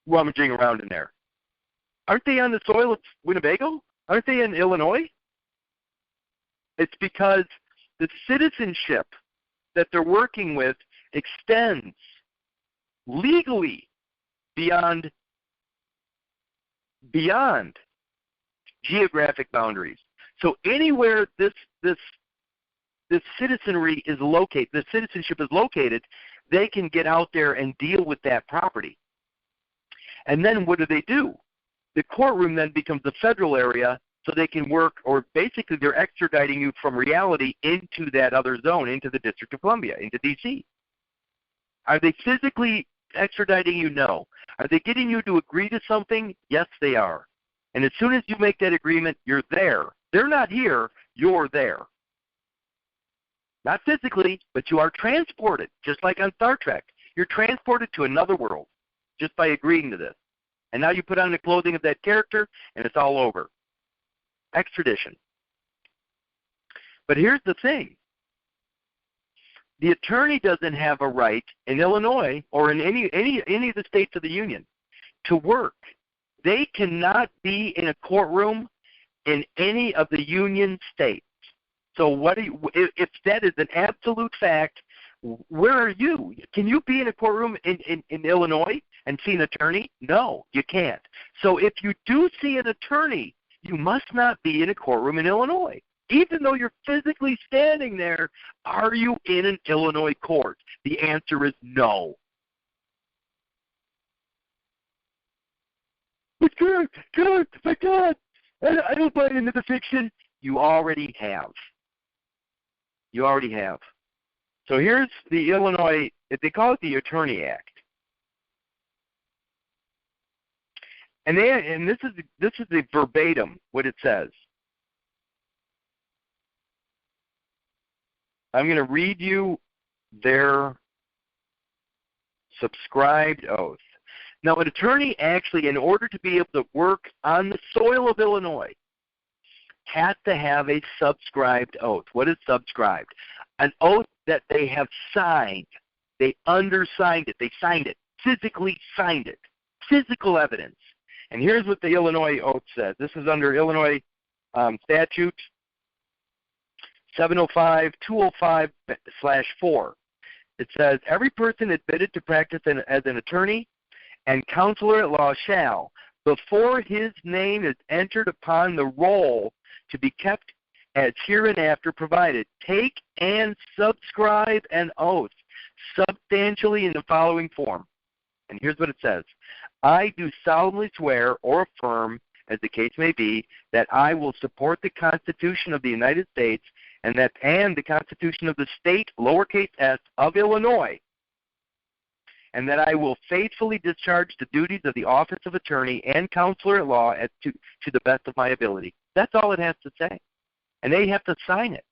rummaging around in there? Aren't they on the soil of Winnebago? Aren't they in Illinois? It's because the citizenship that they're working with extends legally beyond geographic boundaries. So anywhere this citizenry is located, the citizenship is located, they can get out there and deal with that property. And then what do? The courtroom then becomes a federal area, so they can work, or basically they're extraditing you from reality into that other zone, into the District of Columbia, into D.C. Are they physically extraditing you? No. Are they getting you to agree to something? Yes, they are. And as soon as you make that agreement, you're there. They're not here, you're there. Not physically, but you are transported, just like on Star Trek. You're transported to another world just by agreeing to this. And now you put on the clothing of that character, and it's all over. Extradition. But here's the thing. The attorney doesn't have a right in Illinois or in any of the states of the Union to work. They cannot be in a courtroom in any of the Union states. So if that is an absolute fact, where are you? Can you be in a courtroom in Illinois and see an attorney? No, you can't. So if you do see an attorney, you must not be in a courtroom in Illinois. Even though you're physically standing there, are you in an Illinois court? The answer is no. But God, my God, I don't buy into the fiction. You already have. You already have. So here's the Illinois, they call it the Attorney Act. And this is the verbatim, what it says. I'm going to read you their subscribed oath. Now, an attorney actually, in order to be able to work on the soil of Illinois, has to have a subscribed oath. What is subscribed? An oath that they have signed. They undersigned it. They signed it, physically signed it, physical evidence. And here's what the Illinois oath says. This is under Illinois statute 705-205/4. It says, every person admitted to practice as an attorney and counselor at law shall, before his name is entered upon the roll to be kept as hereinafter provided, take and subscribe an oath substantially in the following form. And here's what it says. I do solemnly swear or affirm, as the case may be, that I will support the Constitution of the United States and the Constitution of the State, lowercase s, of Illinois, and that I will faithfully discharge the duties of the office of attorney and counselor at law to the best of my ability. That's all it has to say. And they have to sign it.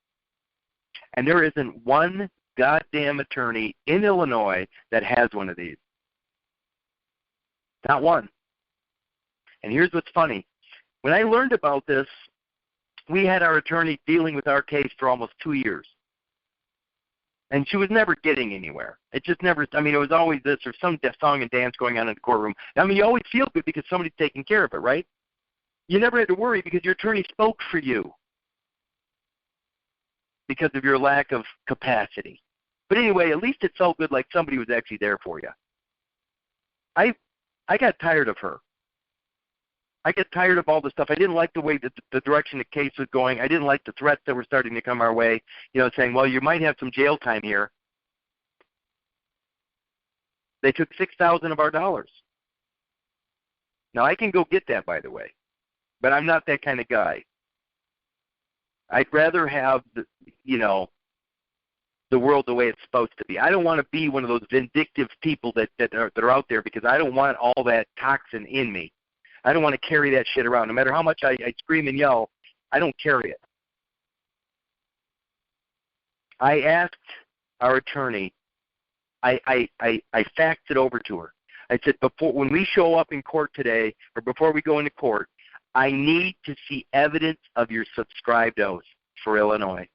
And there isn't one goddamn attorney in Illinois that has one of these. Not one. And here's what's funny. When I learned about this, we had our attorney dealing with our case for almost 2 years. And she was never getting anywhere. It just never, it was always this or some song and dance going on in the courtroom. You always feel good because somebody's taking care of it, right? You never had to worry because your attorney spoke for you because of your lack of capacity. But anyway, at least it felt good like somebody was actually there for you. I got tired of her. I got tired of all the stuff. I didn't like the way that the direction the case was going. I didn't like the threats that were starting to come our way, saying, well, you might have some jail time here. They took $6,000 of our dollars. Now, I can go get that, by the way, but I'm not that kind of guy. I'd rather have, the world the way it's supposed to be. I don't want to be one of those vindictive people that are out there because I don't want all that toxin in me. I don't want to carry that shit around. No matter how much I scream and yell, I don't carry it. I asked our attorney, I faxed it over to her. I said, when we show up in court today, or before we go into court, I need to see evidence of your subscribed oath for Illinois.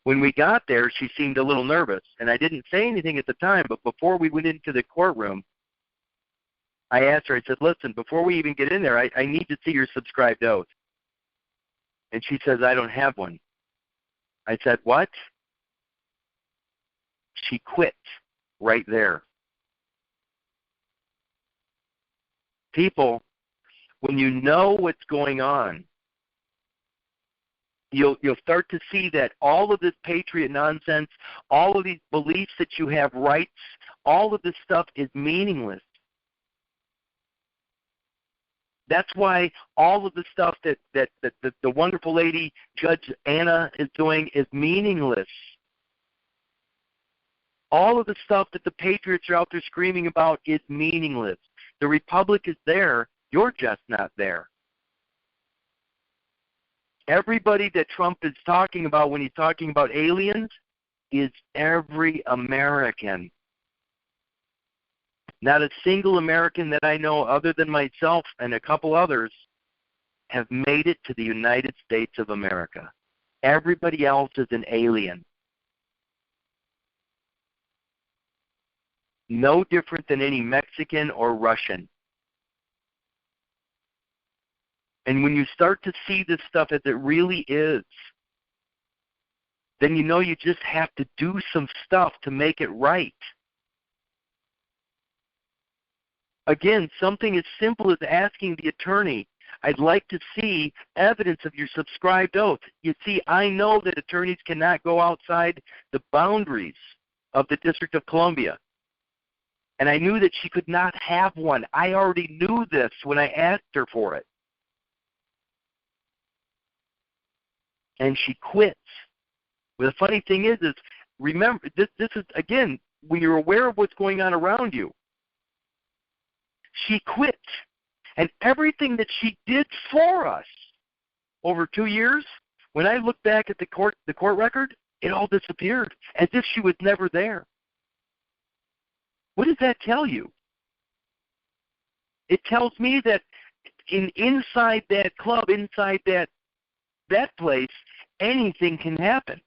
When we got there, she seemed a little nervous, and I didn't say anything at the time, but before we went into the courtroom, I asked her, I said, listen, before we even get in there, I need to see your subscribed oath. And she says, I don't have one. I said, what? She quit right there. People, when you know what's going on, you'll start to see that all of this patriot nonsense, all of these beliefs that you have rights, all of this stuff is meaningless. That's why all of the stuff that the wonderful lady, Judge Anna, is doing is meaningless. All of the stuff that the patriots are out there screaming about is meaningless. The republic is there. You're just not there. Everybody that Trump is talking about when he's talking about aliens is every American. Not a single American that I know other than myself and a couple others have made it to the United States of America. Everybody else is an alien. No different than any Mexican or Russian. And when you start to see this stuff as it really is, then you know you just have to do some stuff to make it right. Again, something as simple as asking the attorney, I'd like to see evidence of your subscribed oath. You see, I know that attorneys cannot go outside the boundaries of the District of Columbia. And I knew that she could not have one. I already knew this when I asked her for it. And she quits. Well, the funny thing is remember, this is, again, when you're aware of what's going on around you, she quit. And everything that she did for us over 2 years, when I look back at the court record, it all disappeared, as if she was never there. What does that tell you? It tells me that inside that club, inside that place, anything can happen.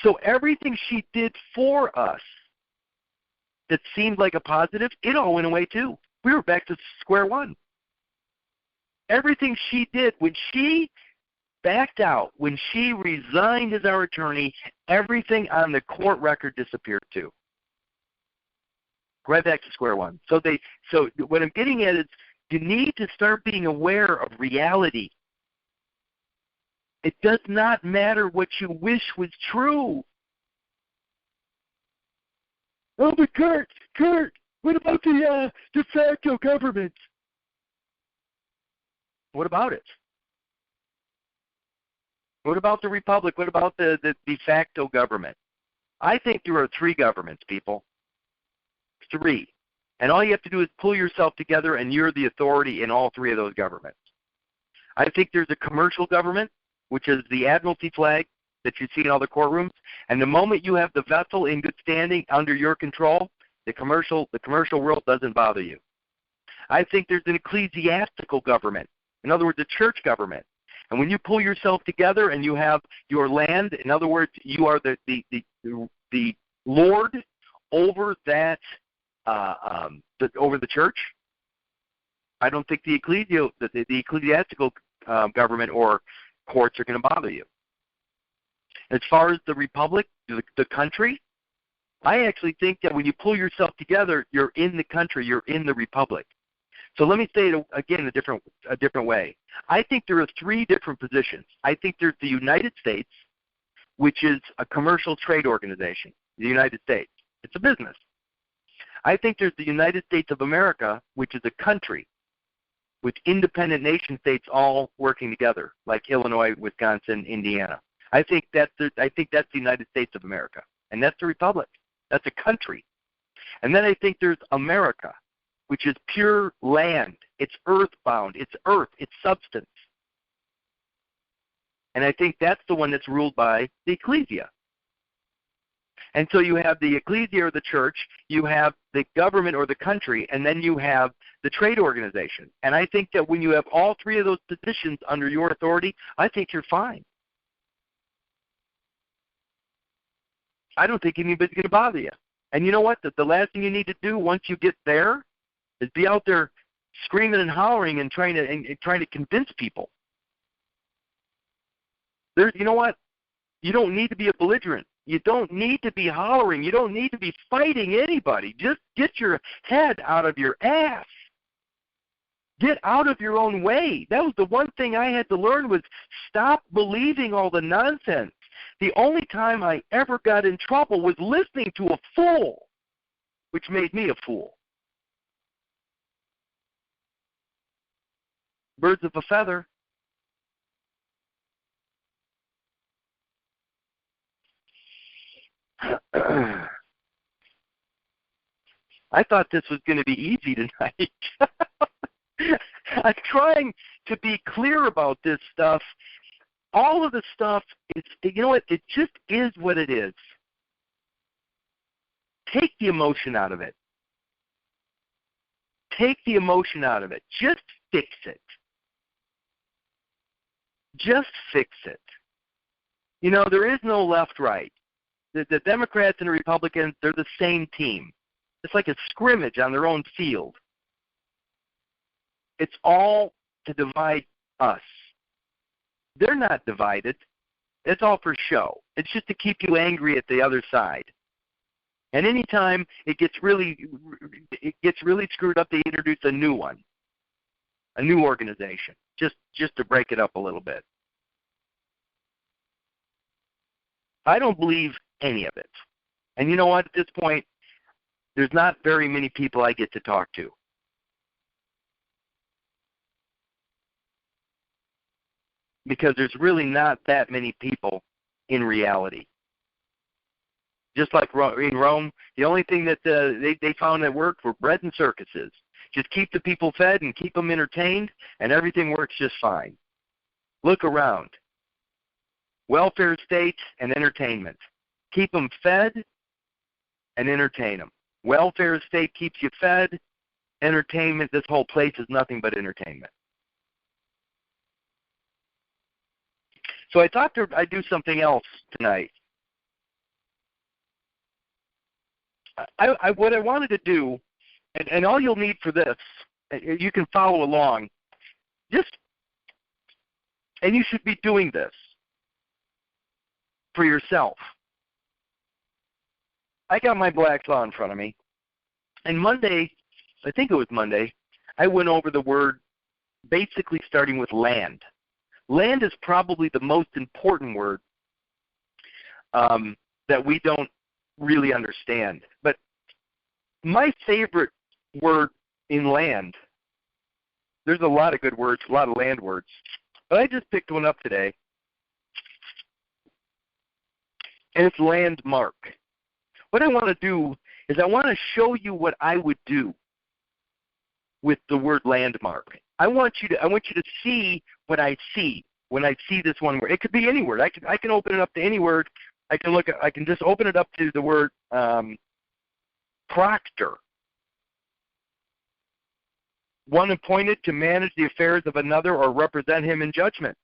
So everything she did for us that seemed like a positive, it all went away too. We were back to square one. Everything she did, when she backed out, when she resigned as our attorney, everything on the court record disappeared too. Right back to square one. So what I'm getting at is you need to start being aware of reality. It does not matter what you wish was true. Oh, but Kurt, what about the de facto government? What about it? What about the republic? What about the de facto government? I think there are three governments, people. Three. And all you have to do is pull yourself together, and you're the authority in all three of those governments. I think there's a commercial government, which is the admiralty flag that you see in all the courtrooms. And the moment you have the vessel in good standing under your control, the commercial world doesn't bother you. I think there's an ecclesiastical government. In other words, a church government. And when you pull yourself together and you have your land, in other words, you are the Lord over that over the church. I don't think the ecclesiastical government or courts are going to bother you. As far as the republic, the country, I actually think that when you pull yourself together, you're in the country, you're in the republic. So let me say it again a different way. I think there are three different positions. I think there's the United States, which is a commercial trade organization, the United States. It's a business. I think there's the United States of America, which is a country with independent nation states all working together, like Illinois, Wisconsin, Indiana. I think that's the United States of America, and that's the republic. That's a country. And then I think there's America, which is pure land. It's earthbound. It's earth. It's substance. And I think that's the one that's ruled by the ecclesia. And so you have the ecclesia or the church, you have the government or the country, and then you have the trade organization. And I think that when you have all three of those positions under your authority, I think you're fine. I don't think anybody's going to bother you. And you know what? The last thing you need to do once you get there is be out there screaming and hollering and trying to convince people. You know what? You don't need to be a belligerent. You don't need to be hollering. You don't need to be fighting anybody. Just get your head out of your ass. Get out of your own way. That was the one thing I had to learn, was stop believing all the nonsense. The only time I ever got in trouble was listening to a fool, which made me a fool. Birds of a feather. I thought this was going to be easy tonight. I'm trying to be clear about this stuff. All of the stuff, you know what? It just is what it is. Take the emotion out of it. Take the emotion out of it. Just fix it. Just fix it. You know, there is no left-right. The Democrats and the Republicans, they're the same team. It's like a scrimmage on their own field. It's all to divide us. They're not divided. It's all for show. It's just to keep you angry at the other side. And anytime it gets really screwed up, they introduce a new one, a new organization, just to break it up a little bit. I don't believe any of it. And you know what? At this point, there's not very many people I get to talk to. Because there's really not that many people in reality. Just like in Rome, the only thing that they found that worked were bread and circuses. Just keep the people fed and keep them entertained, and everything works just fine. Look around. Welfare state and entertainment. Keep them fed and entertain them. Welfare state keeps you fed. Entertainment, this whole place is nothing but entertainment. So I thought I'd do something else tonight. what I wanted to do, and all you'll need for this, you can follow along, and you should be doing this for yourself. I got my Black's Law in front of me, and Monday, I think it was Monday, I went over the word basically starting with land. Land is probably the most important word that we don't really understand. But my favorite word in land, there's a lot of good words, a lot of land words, but I just picked one up today, and it's landmark. What I want to do is I want to show you what I would do with the word landmark. I want you to see what I see when I see this one word. It could be any word. I can open it up to any word. I can just open it up to the word proctor. One appointed to manage the affairs of another or represent him in judgment.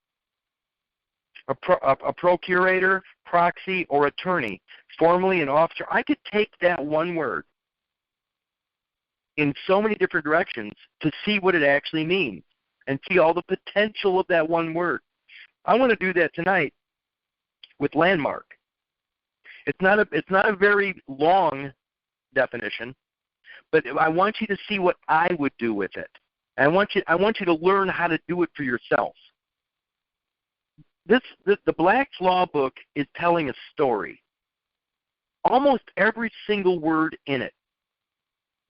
A procurator, proxy, or attorney, formally an officer. I could take that one word in so many different directions to see what it actually means and see all the potential of that one word. I want to do that tonight with landmark. It's not a very long definition, but I want you to see what I would do with it. I want you to learn how to do it for yourself. The Black's Law book is telling a story. Almost every single word in it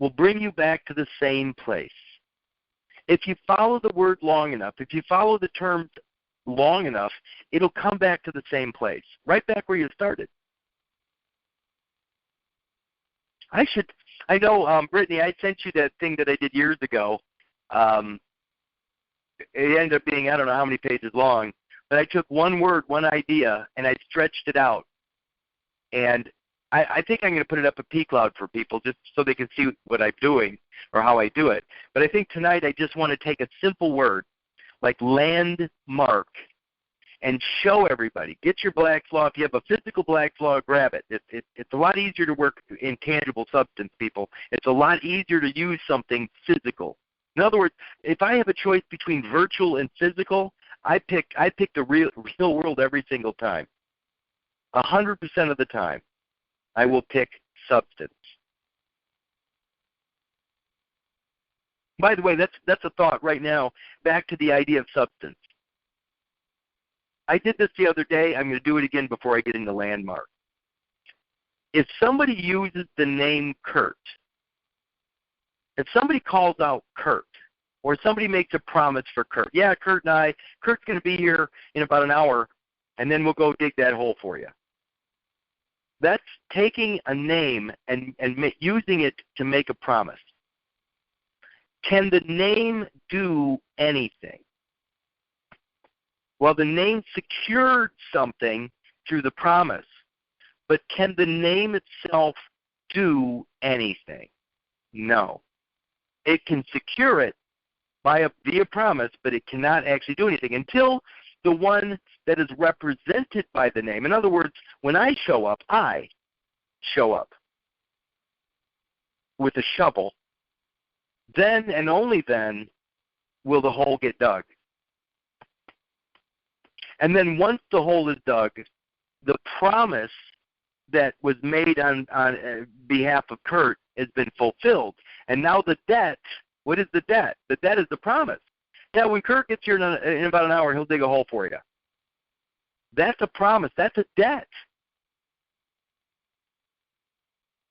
will bring you back to the same place. If you follow the word long enough, if you follow the terms long enough, it'll come back to the same place, right back where you started. I know, Brittany, I sent you that thing that I did years ago. It ended up being, I don't know how many pages long, but I took one word, one idea, and I stretched it out. And I think I'm going to put it up a P-Cloud for people just so they can see what I'm doing or how I do it. But I think tonight I just want to take a simple word like landmark and show everybody. Get your Black's Law. If you have a physical Black's Law, grab it. It's a lot easier to work in tangible substance, people. It's a lot easier to use something physical. In other words, if I have a choice between virtual and physical, I pick the real world every single time. 100% of the time, I will pick substance. By the way, that's a thought right now. Back to the idea of substance. I did this the other day. I'm going to do it again before I get into landmark. If somebody uses the name Kurt, if somebody calls out Kurt, or somebody makes a promise for Kurt, yeah, Kurt's going to be here in about an hour, and then we'll go dig that hole for you. That's taking a name and using it to make a promise. Can the name do anything? Well, the name secured something through the promise, but can the name itself do anything? No. It can secure it via promise, but it cannot actually do anything until the one that is represented by the name. In other words, when I show up with a shovel, then and only then will the hole get dug. And then once the hole is dug, the promise that was made on behalf of Kurt has been fulfilled. And now the debt, what is the debt? The debt is the promise. Yeah, when Kurt gets here in about an hour, he'll dig a hole for you. That's a promise. That's a debt.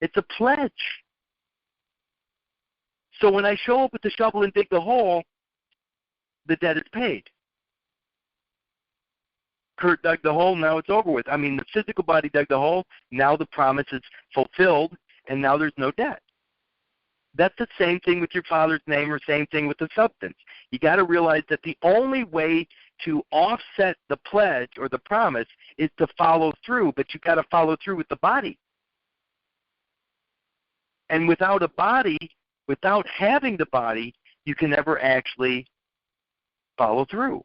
It's a pledge. So when I show up with the shovel and dig the hole, the debt is paid. Kurt dug the hole, now it's over with. I mean, the physical body dug the hole, now the promise is fulfilled, and now there's no debt. That's the same thing with your father's name or same thing with the substance. You got to realize that the only way to offset the pledge or the promise is to follow through, but you got to follow through with the body. And without a body, without having the body, you can never actually follow through.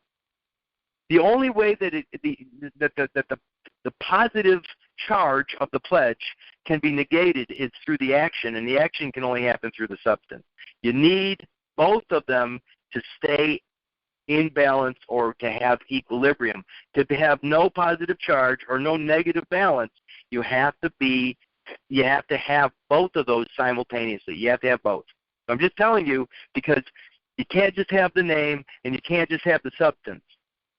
The only way that the positive charge of the pledge can be negated is through the action, and the action can only happen through the substance. You need both of them to stay in balance or to have equilibrium. To have no positive charge or no negative balance, you have to have both of those simultaneously. You have to have both. So I'm just telling you, because you can't just have the name and you can't just have the substance.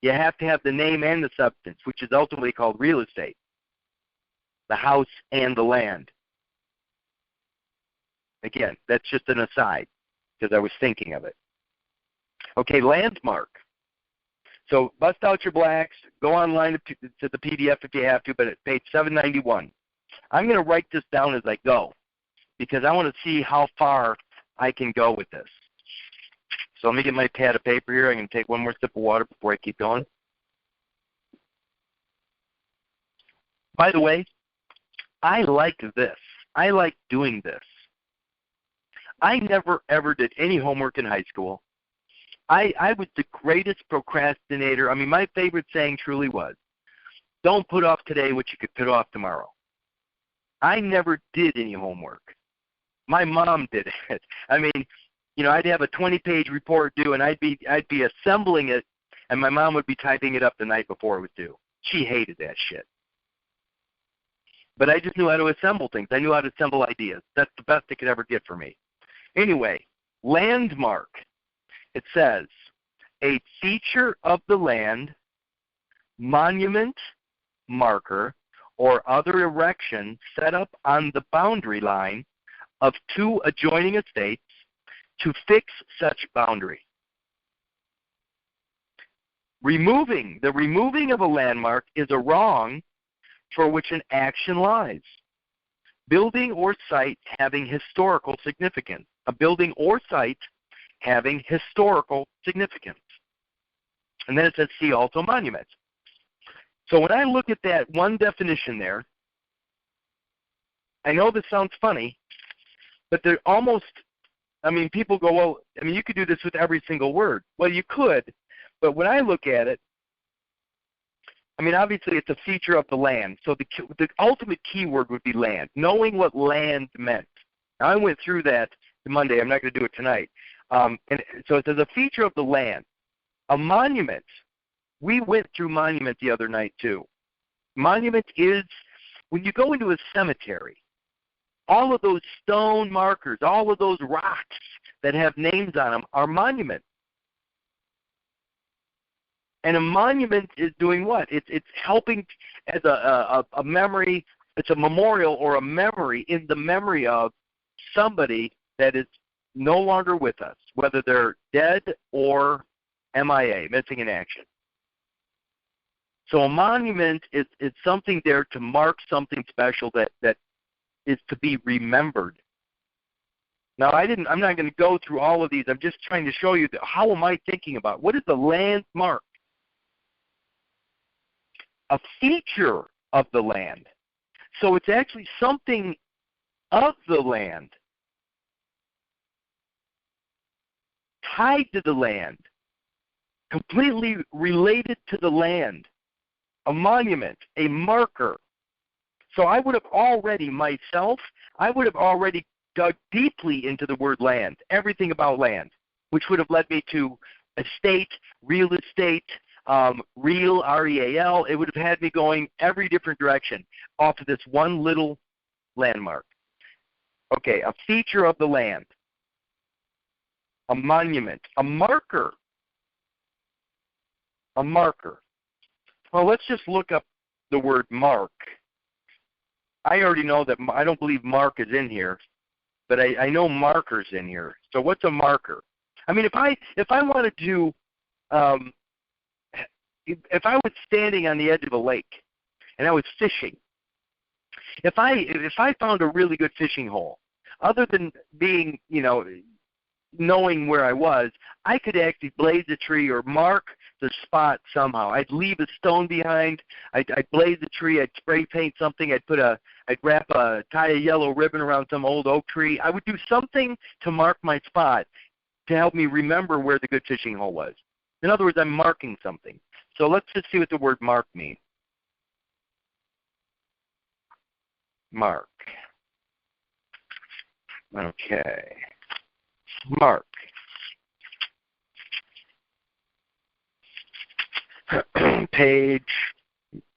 You have to have the name and the substance, which is ultimately called real estate, the house and the land. Again, that's just an aside because I was thinking of it. Okay, landmark. So bust out your blacks, go online to the PDF if you have to, but at page 791. I'm going to write this down as I go because I want to see how far I can go with this. So let me get my pad of paper here. I'm going to take one more sip of water before I keep going. By the way, I like this. I like doing this. I never, ever did any homework in high school. I was the greatest procrastinator. I mean, my favorite saying truly was, don't put off today what you could put off tomorrow. I never did any homework. My mom did it. I mean, you know, I'd have a 20-page report due, and I'd be assembling it, and my mom would be typing it up the night before it was due. She hated that shit. But I just knew how to assemble things. I knew how to assemble ideas. That's the best it could ever get for me. Anyway, landmark. It says, a feature of the land, monument, marker, or other erection set up on the boundary line of two adjoining estates to fix such boundary. The removing of a landmark is a wrong for which an action lies. Building or site having historical significance. A building or site having historical significance. And then it says, see also monument. So when I look at that one definition there, I know this sounds funny, but they're almost, I mean, people go, well, I mean, you could do this with every single word. Well, you could, but when I look at it, I mean, obviously it's a feature of the land. So the ultimate key word would be land, knowing what land meant. Now, I went through that Monday. I'm not going to do it tonight. And so it says a feature of the land. A monument. We went through monument the other night too. Monument is when you go into a cemetery, all of those stone markers, all of those rocks that have names on them are monuments. And a monument is doing what? It's helping as a memory. It's a memorial or a memory in the memory of somebody that is no longer with us, whether they're dead or MIA, missing in action. So a monument is something there to mark something special that is to be remembered. Now, I'm not going to go through all of these. I'm just trying to show you how am I thinking about what is the landmark? A feature of the land. So it's actually something of the land, tied to the land, completely related to the land, a monument, a marker. So I would have already dug deeply into the word land, everything about land, which would have led me to estate, real estate, real, R-E-A-L. It would have had me going every different direction off of this one little landmark. Okay, a feature of the land, a monument, a marker. A marker. Well, let's just look up the word mark. I already know that I don't believe mark is in here, but I know marker's in here. So what's a marker? I mean, if I wanted to, if I was standing on the edge of a lake and I was fishing, if I found a really good fishing hole, other than being, knowing where I was, I could actually blaze a tree or mark the spot somehow. I'd leave a stone behind. I'd blaze a tree. I'd spray paint something. I'd tie a yellow ribbon around some old oak tree. I would do something to mark my spot to help me remember where the good fishing hole was. In other words, I'm marking something. So let's just see what the word mark means. Mark. Okay. Mark. Page.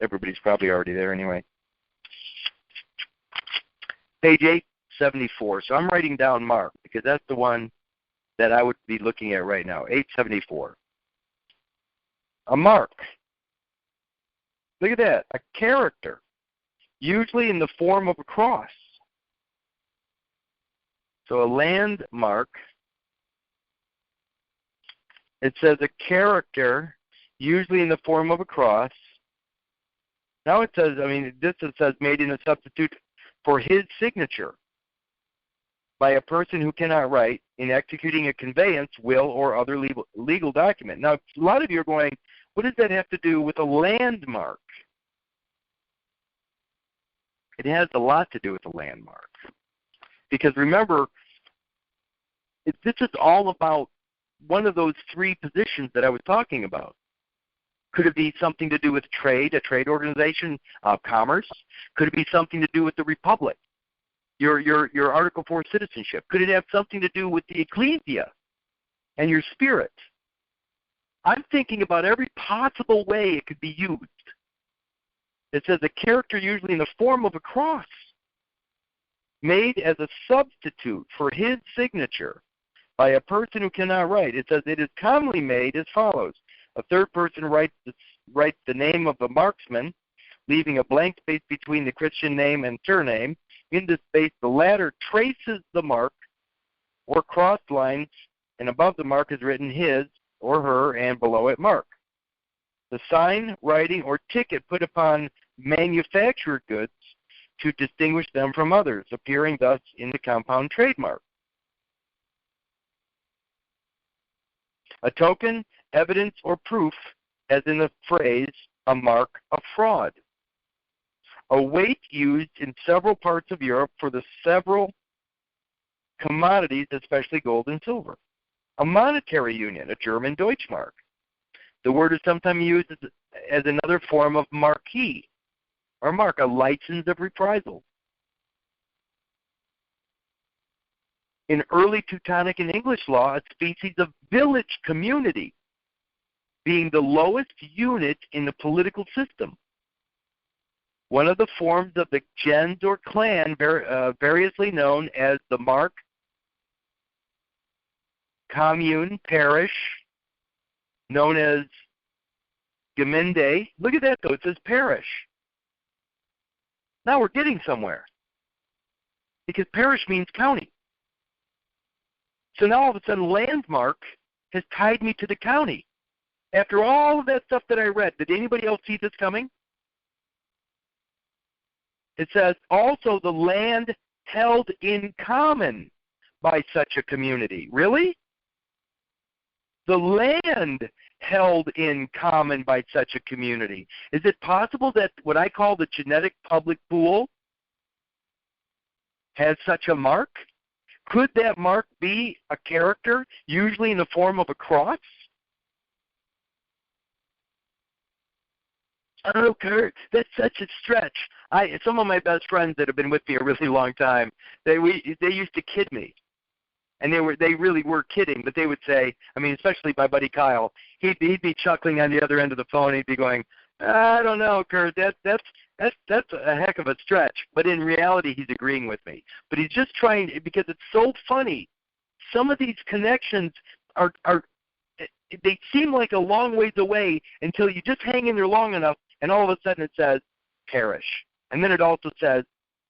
Everybody's probably already there anyway. Page 874. So I'm writing down Mark because that's the one that I would be looking at right now. 874. A mark. Look at that. A character. Usually in the form of a cross. So a landmark. It says a character, usually in the form of a cross. Now it says, it says made in a substitute for his signature by a person who cannot write in executing a conveyance, will, or other legal document. Now, a lot of you are going, what does that have to do with a landmark? It has a lot to do with a landmark. Because remember, this is all about one of those three positions that I was talking about. Could it be something to do with trade, a trade organization, commerce? Could it be something to do with the republic, your Article 4 citizenship? Could it have something to do with the ecclesia and your spirit? I'm thinking about every possible way it could be used. It says a character usually in the form of a cross, made as a substitute for his signature by a person who cannot write. It says it is commonly made as follows. A third person writes the name of the marksman, leaving a blank space between the Christian name and surname. In this space, the latter traces the mark or crossed lines, and above the mark is written his or her, and below it mark. The sign, writing, or ticket put upon manufactured goods to distinguish them from others, appearing thus in the compound trademark. A token, evidence, or proof, as in the phrase, a mark of fraud. A weight used in several parts of Europe for the several commodities, especially gold and silver. A monetary union, a German Deutschmark. The word is sometimes used as another form of marquee, or mark, a license of reprisal. In early Teutonic and English law, a species of village community, being the lowest unit in the political system. One of the forms of the gens or clan, variously known as the mark, commune, parish, known as Gemeinde. Look at that, though. It says parish. Now we're getting somewhere, because parish means county. So now all of a sudden, landmark has tied me to the county. After all of that stuff that I read, did anybody else see this coming? It says, also the land held in common by such a community. Really? The land held in common by such a community. Is it possible that what I call the genetic public pool has such a mark? Could that mark be a character, usually in the form of a cross? Oh, Kurt, that's such a stretch. Some of my best friends that have been with me a really long time, they used to kid me. And they really were kidding, but they would say, especially my buddy Kyle, he'd be chuckling on the other end of the phone. He'd be going, I don't know, Kurt, that's a heck of a stretch. But in reality, he's agreeing with me. But he's just trying, because it's so funny. Some of these connections are they seem like a long ways away until you just hang in there long enough, and all of a sudden it says parish. And then it also says,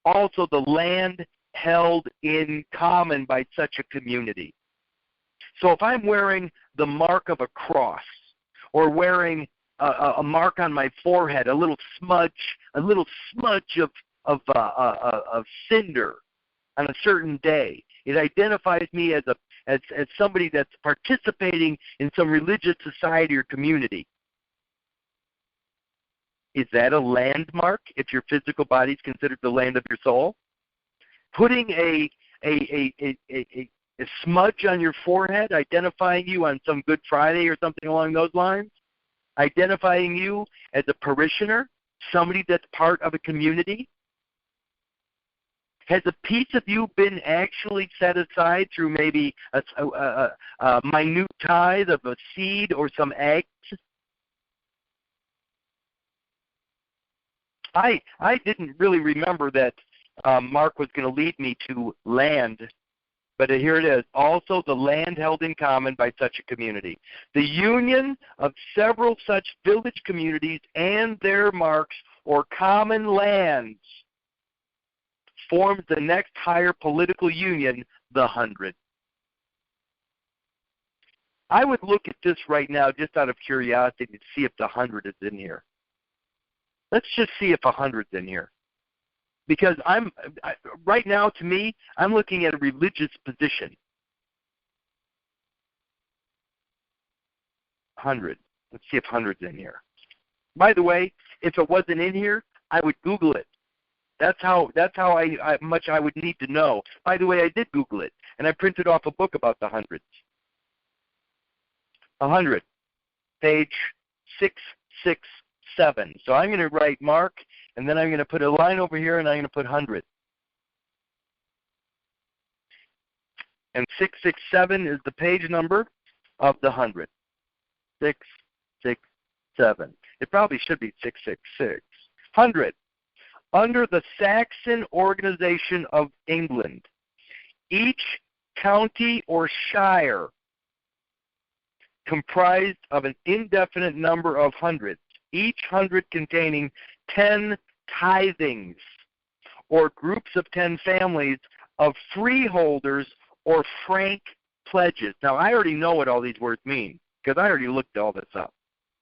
also the land held in common by such a community. So if I'm wearing the mark of a cross, or wearing a mark on my forehead, a little smudge of cinder on a certain day, it identifies me as somebody that's participating in some religious society or community. Is that a landmark if your physical body is considered the land of your soul? Putting a smudge on your forehead, identifying you on some Good Friday or something along those lines, identifying you as a parishioner, somebody that's part of a community, Has a piece of you been actually set aside through maybe a minute tithe of a seed or some eggs? I didn't really remember that Mark was going to lead me to land, but here it is. Also, the land held in common by such a community. The union of several such village communities and their marks or common lands forms the next higher political union, the 100. I would look at this right now just out of curiosity to see if the 100 is in here. Let's just see if 100's in here. Because right now, to me, I'm looking at a religious position. 100. Let's see if 100's in here. By the way, if it wasn't in here, I would Google it. That's how much I would need to know. By the way, I did Google it, and I printed off a book about the hundreds. 100, page 667. So I'm going to write Mark, and then I'm going to put a line over here, and I'm going to put 100. And 667 is the page number of the 100. 667. It probably should be 666. 100. Under the Saxon organization of England, each county or shire comprised of an indefinite number of hundreds, each 100 containing 10 tithings, or groups of 10 families of freeholders or frank pledges. Now, I already know what all these words mean, because I already looked all this up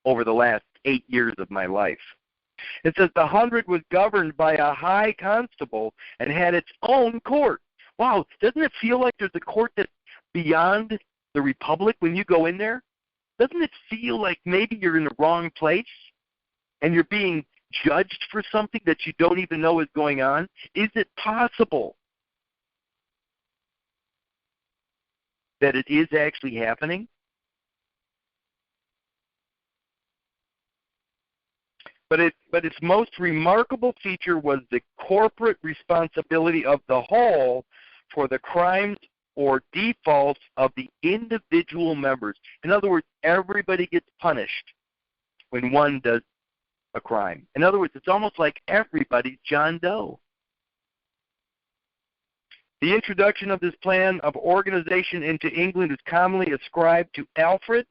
over the last 8 years of my life. It says the 100 was governed by a high constable and had its own court. Wow, doesn't it feel like there's a court that's beyond the republic when you go in there? Doesn't it feel like maybe you're in the wrong place and you're being judged for something that you don't even know is going on? Is it possible that it is actually happening? But its most remarkable feature was the corporate responsibility of the whole for the crimes or defaults of the individual members. In other words, everybody gets punished when one does a crime. In other words, it's almost like everybody's John Doe. The introduction of this plan of organization into England is commonly ascribed to Alfred,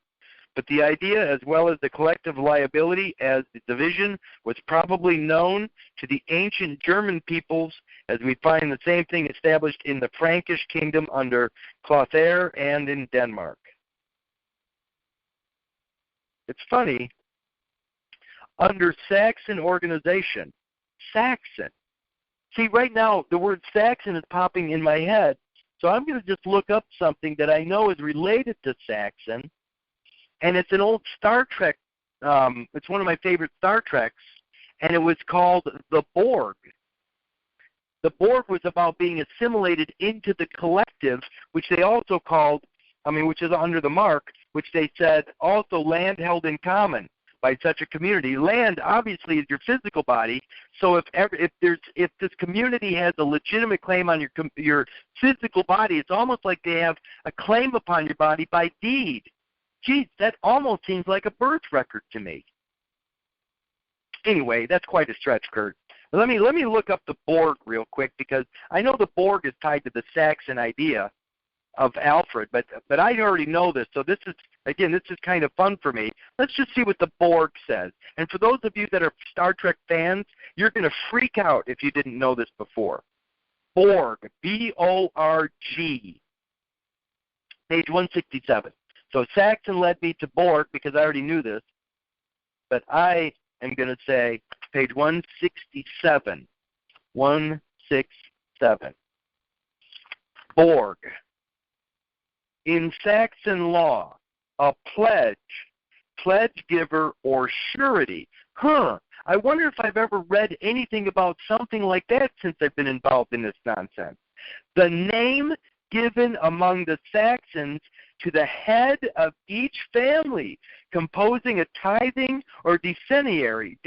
but the idea, as well as the collective liability as the division, was probably known to the ancient German peoples, as we find the same thing established in the Frankish kingdom under Clothaire and in Denmark. It's funny, under Saxon organization, Saxon. See, right now, the word Saxon is popping in my head, so I'm going to just look up something that I know is related to Saxon. And it's an old Star Trek, it's one of my favorite Star Treks, and it was called the Borg. The Borg was about being assimilated into the collective, which they also called, which is under the mark, which they said also land held in common by such a community. Land, obviously, is your physical body, so if this community has a legitimate claim on your physical body, it's almost like they have a claim upon your body by deed. Geez, that almost seems like a birth record to me. Anyway, that's quite a stretch, Kurt. Let me look up the Borg real quick, because I know the Borg is tied to the Saxon idea of Alfred, but I already know this, so this is kind of fun for me. Let's just see what the Borg says. And for those of you that are Star Trek fans, you're going to freak out if you didn't know this before. Borg, B-O-R-G, page 167. So Saxon led me to Borg because I already knew this, but I am going to say page 167. 167. Borg. In Saxon law, a pledge giver, or surety. I wonder if I've ever read anything about something like that since I've been involved in this nonsense. The name given among the Saxons to the head of each family, composing a tithing or decenniary,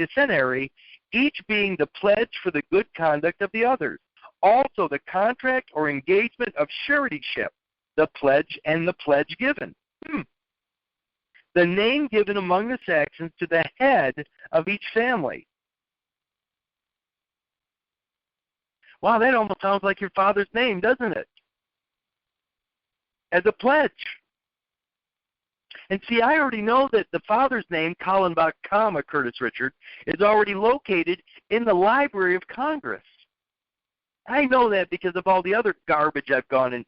each being the pledge for the good conduct of the others. also the contract or engagement of suretyship, the pledge and the pledge given. The name given among the Saxons to the head of each family. Wow, that almost sounds like your father's name, doesn't it? As a pledge. And see, I already know that the father's name, Kallenbach, Curtis Richard, is already located in the Library of Congress. I know that because of all the other garbage I've gotten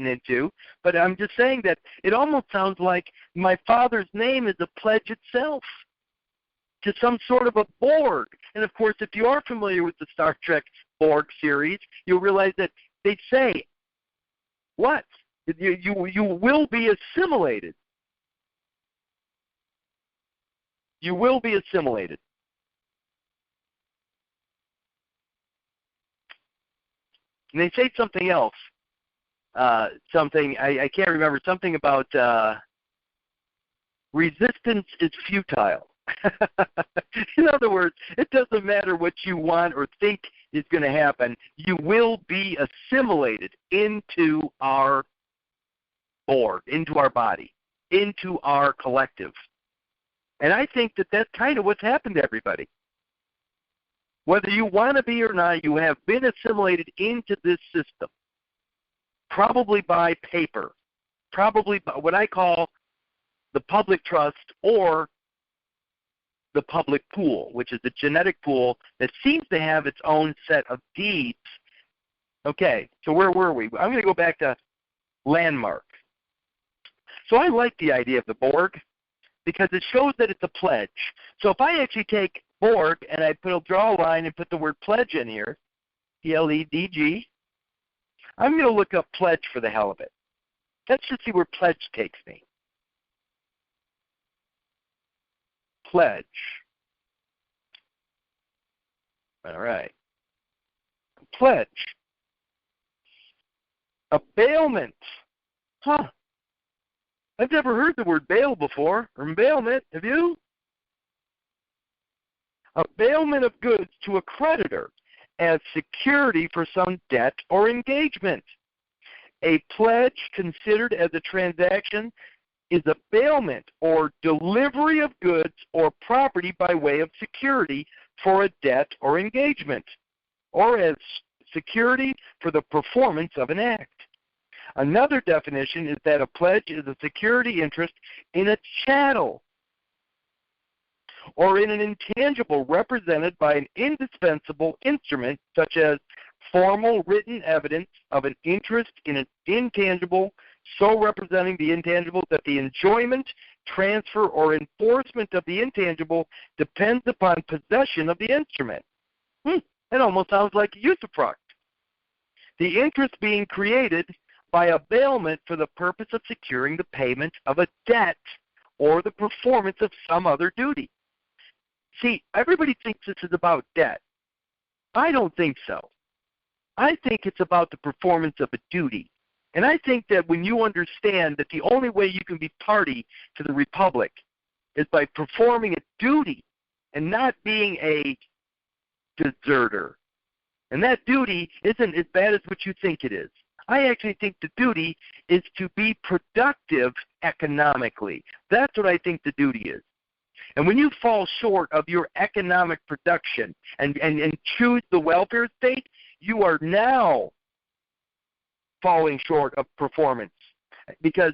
into, but I'm just saying that it almost sounds like my father's name is a pledge itself to some sort of a Borg. And of course, if you are familiar with the Star Trek Borg series, you'll realize that they say, what? You will be assimilated. You will be assimilated. And they say something else. I can't remember, something about resistance is futile. In other words, it doesn't matter what you want or think is going to happen. You will be assimilated into our board, into our body, into our collective. And I think that that's kind of what's happened to everybody. Whether you want to be or not, you have been assimilated into this system, probably by paper, probably by what I call the public trust or the public pool, which is the genetic pool that seems to have its own set of deeds. Okay, so where were we? I'm going to go back to landmark. So I like the idea of the Borg because it shows that it's a pledge. So if I actually take Borg and I draw a line and put the word pledge in here, P-L-E-D-G, I'm going to look up pledge for the hell of it. Let's just see where pledge takes me. Pledge. All right. Pledge. A bailment. Huh. I've never heard the word bail before, or bailment. Have you? A bailment of goods to a creditor as security for some debt or engagement. A pledge considered as a transaction is a bailment or delivery of goods or property by way of security for a debt or engagement, or as security for the performance of an act. Another definition is that a pledge is a security interest in a chattel or in an intangible represented by an indispensable instrument such as formal written evidence of an interest in an intangible, so representing the intangible that the enjoyment, transfer, or enforcement of the intangible depends upon possession of the instrument. That almost sounds like usufruct. The interest being created by a bailment for the purpose of securing the payment of a debt or the performance of some other duty. See, everybody thinks this is about debt. I don't think so. I think it's about the performance of a duty. And I think that when you understand that the only way you can be party to the Republic is by performing a duty and not being a deserter. And that duty isn't as bad as what you think it is. I actually think the duty is to be productive economically. That's what I think the duty is. And when you fall short of your economic production and choose the welfare state, you are now falling short of performance. Because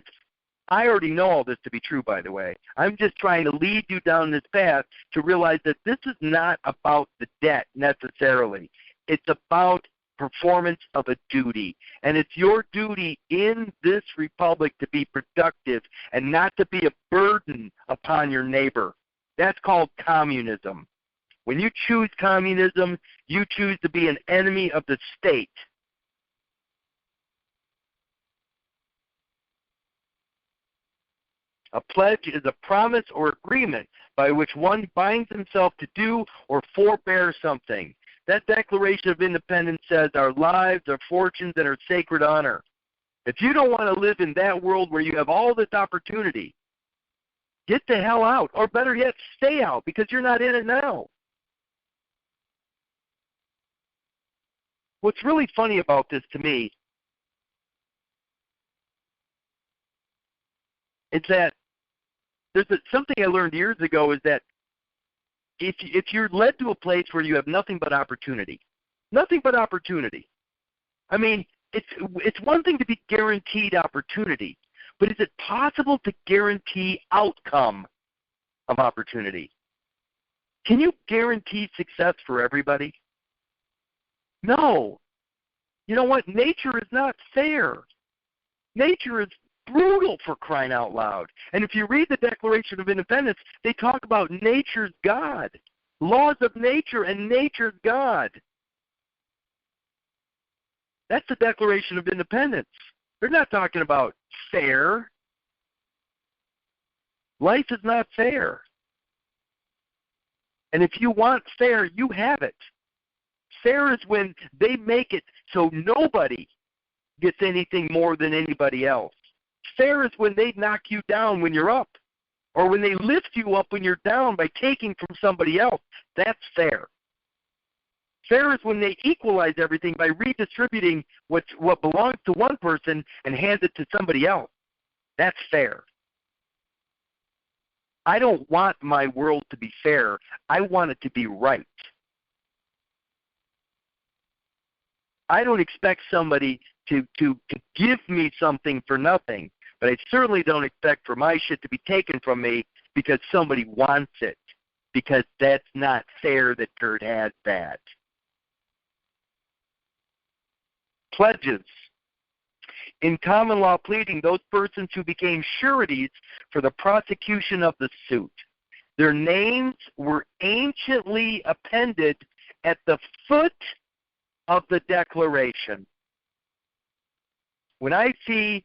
I already know all this to be true, by the way. I'm just trying to lead you down this path to realize that this is not about the debt necessarily. It's about performance of a duty. And it's your duty in this republic to be productive and not to be a burden upon your neighbor. That's called communism. When you choose communism, you choose to be an enemy of the state. A pledge is a promise or agreement by which one binds himself to do or forbear something. That Declaration of Independence says our lives, our fortunes, and our sacred honor. If you don't want to live in that world where you have all this opportunity, get the hell out. Or better yet, stay out because you're not in it now. what's really funny about this to me is that there's something I learned years ago is that if you're led to a place where you have nothing but opportunity, I mean, it's one thing to be guaranteed opportunity, but is it possible to guarantee outcome of opportunity? Can you guarantee success for everybody? No. You know what? Nature is not fair. Nature is brutal, for crying out loud. And if you read the Declaration of Independence, they talk about nature's God, laws of nature and nature's God. That's the Declaration of Independence. They're not talking about fair. Life is not fair. And if you want fair, you have it. Fair is when they make it so nobody gets anything more than anybody else. Fair is when they knock you down when you're up, or when they lift you up when you're down by taking from somebody else. That's fair. Fair is when they equalize everything by redistributing what belongs to one person and hands it to somebody else. That's fair. I don't want my world to be fair. I want it to be right. I don't expect somebody to give me something for nothing, but I certainly don't expect for my shit to be taken from me because somebody wants it, because that's not fair that Kurt has that. Pledges. In common law pleading, those persons who became sureties for the prosecution of the suit, their names were anciently appended at the foot of the declaration. When I see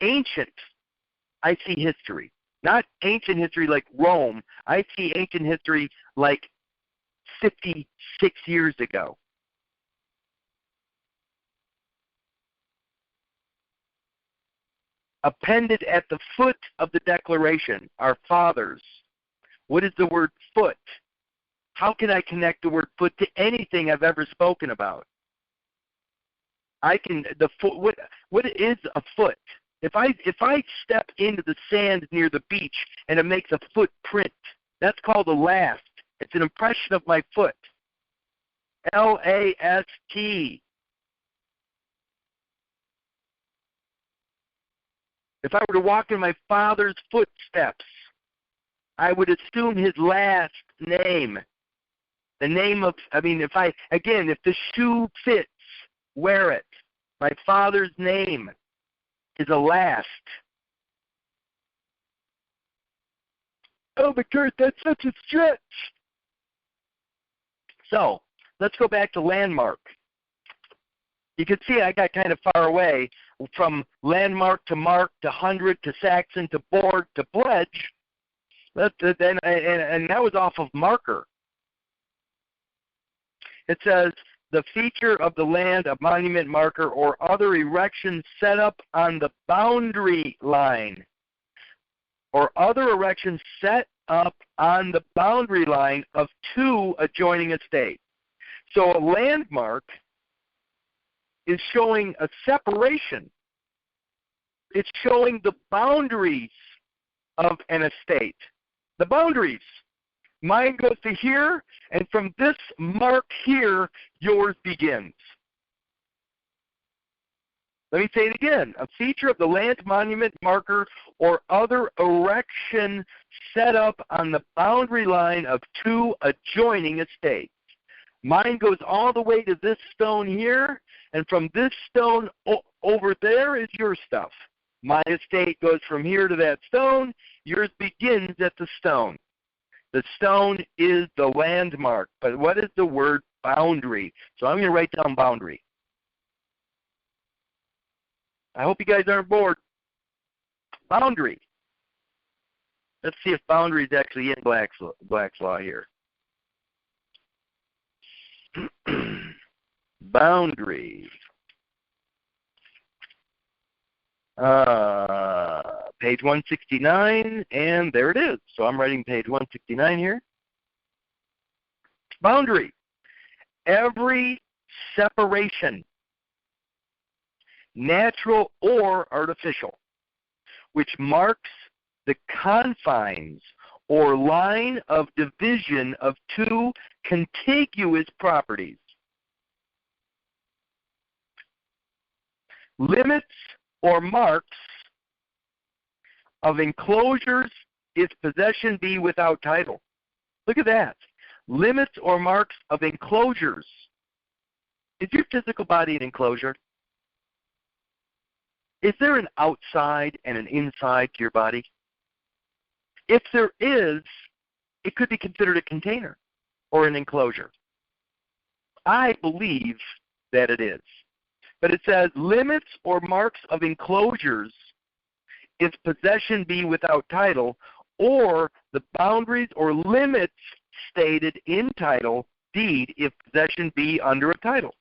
ancient, I see history. Not ancient history like Rome. I see ancient history like 56 years ago. Appended at the foot of the declaration, our fathers. What is the word foot? How can I connect the word foot to anything I've ever spoken about? The foot. What is a foot? If I step into the sand near the beach and it makes a footprint, that's called a last. It's an impression of my foot. L-A-S-T. If I were to walk in my father's footsteps, I would assume his last name. The name of, if the shoe fits, wear it. My father's name is a last. Oh, but Kurt, that's such a stretch. So, let's go back to landmark. You can see I got kind of far away from landmark to mark to hundred to Saxon to board to pledge. And that was off of marker. It says, the feature of the land, a monument, marker, or other erection set up on the boundary line, or other erection set up on the boundary line of two adjoining estates. So a landmark is showing a separation. It's showing the boundaries of an estate. The boundaries. Mine goes to here, and from this mark here, yours begins. Let me say it again. A feature of the land, monument, marker, or other erection set up on the boundary line of two adjoining estates. Mine goes all the way to this stone here, and from this stone over there is your stuff. My estate goes from here to that stone. Yours begins at the stone. The stone is the landmark. But what is the word boundary? So I'm going to write down boundary. I hope you guys aren't bored. Boundary. Let's see if boundary is actually in Black's Law here. Boundary. Page 169, and there it is. So I'm writing page 169 here. Boundary. Every separation, natural or artificial, which marks the confines or line of division of two contiguous properties. Limits or marks of enclosures if possession be without title. Look at that. Limits or marks of enclosures. Is your physical body an enclosure? Is there an outside and an inside to your body? If there is, it could be considered a container or an enclosure. I believe that it is. But it says limits or marks of enclosures if possession be without title, or the boundaries or limits stated in title deed if possession be under a title.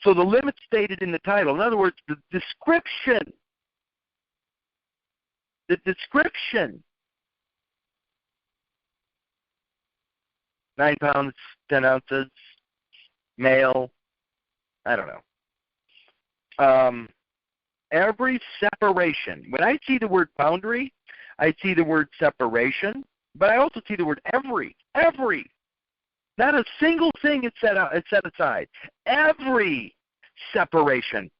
So the limits stated in the title, in other words, the description, 9 pounds, 10 ounces, male, I don't know. Every separation. When I see the word boundary, I see the word separation, but I also see the word every. Not a single thing is set aside. Every separation.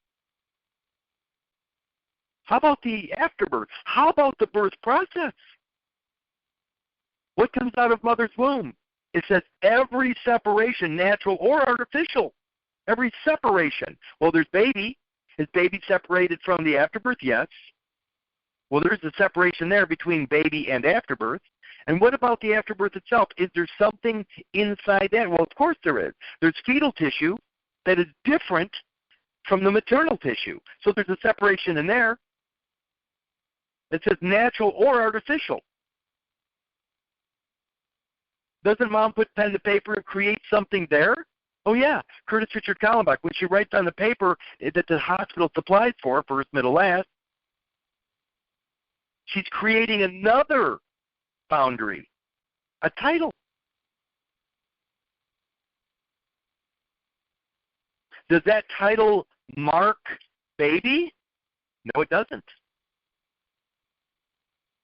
How about the afterbirth? How about the birth process? What comes out of mother's womb? It says every separation, natural or artificial. Every separation. Well, there's baby. Is baby separated from the afterbirth? Yes. Well, there's a separation there between baby and afterbirth. And what about the afterbirth itself? Is there something inside that? Well, of course there is. There's fetal tissue that is different from the maternal tissue. So there's a separation in there. It says natural or artificial. Doesn't mom put pen to paper and create something there? Oh, yeah. Curtis Richard Kallenbach, when she writes on the paper that the hospital supplies for, first, middle, last, she's creating another boundary, a title. Does that title mark baby? No, it doesn't.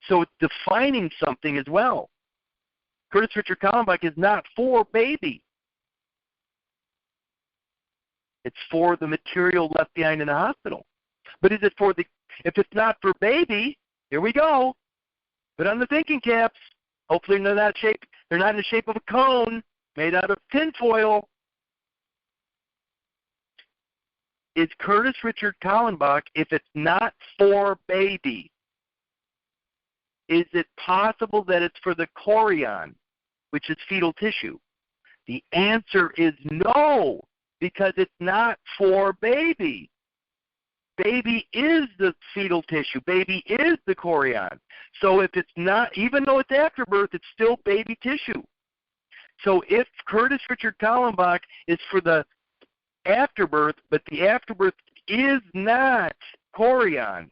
So it's defining something as well. Curtis Richard Kallenbach is not for baby. It's for the material left behind in the hospital. But is it for the, if it's not for baby, here we go. Put on the thinking caps. Hopefully they're not in the shape of a cone made out of tinfoil. Is Curtis Richard Kallenbach, if it's not for baby, is it possible that it's for the chorion, which is fetal tissue? The answer is no, because it's not for baby. Baby is the fetal tissue. Baby is the chorion. So if it's not, even though it's afterbirth, it's still baby tissue. So if Curtis Richard Kallenbach is for the afterbirth, but the afterbirth is not chorion,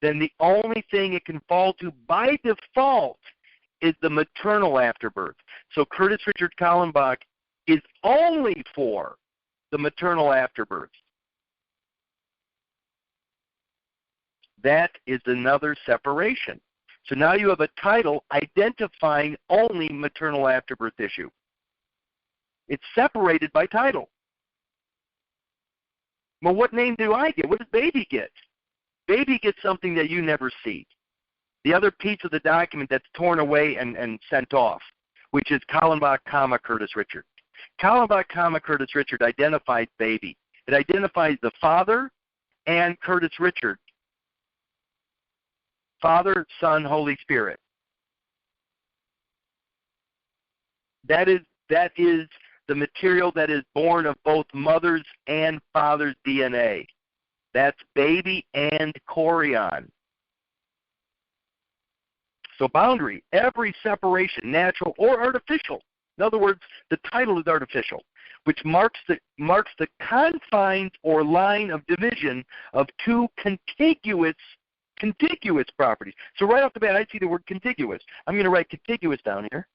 then the only thing it can fall to by default is the maternal afterbirth. So Curtis Richard Kallenbach is only for the maternal afterbirth. That is another separation. So now you have a title identifying only maternal afterbirth tissue. It's separated by title. Well, what name do I get? What does baby get? Baby gets something that you never see. The other piece of the document that's torn away and sent off, which is Kallenbach, Curtis Richard. Kallenbach, Curtis Richard identifies baby. It identifies the father and Curtis Richard. Father, Son, Holy Spirit. That is the material that is born of both mother's and father's DNA. That's baby and chorion. So boundary, every separation, natural or artificial. In other words, the title is artificial, which marks the confines or line of division of two contiguous properties. So right off the bat, I see the word contiguous. I'm going to write contiguous down here.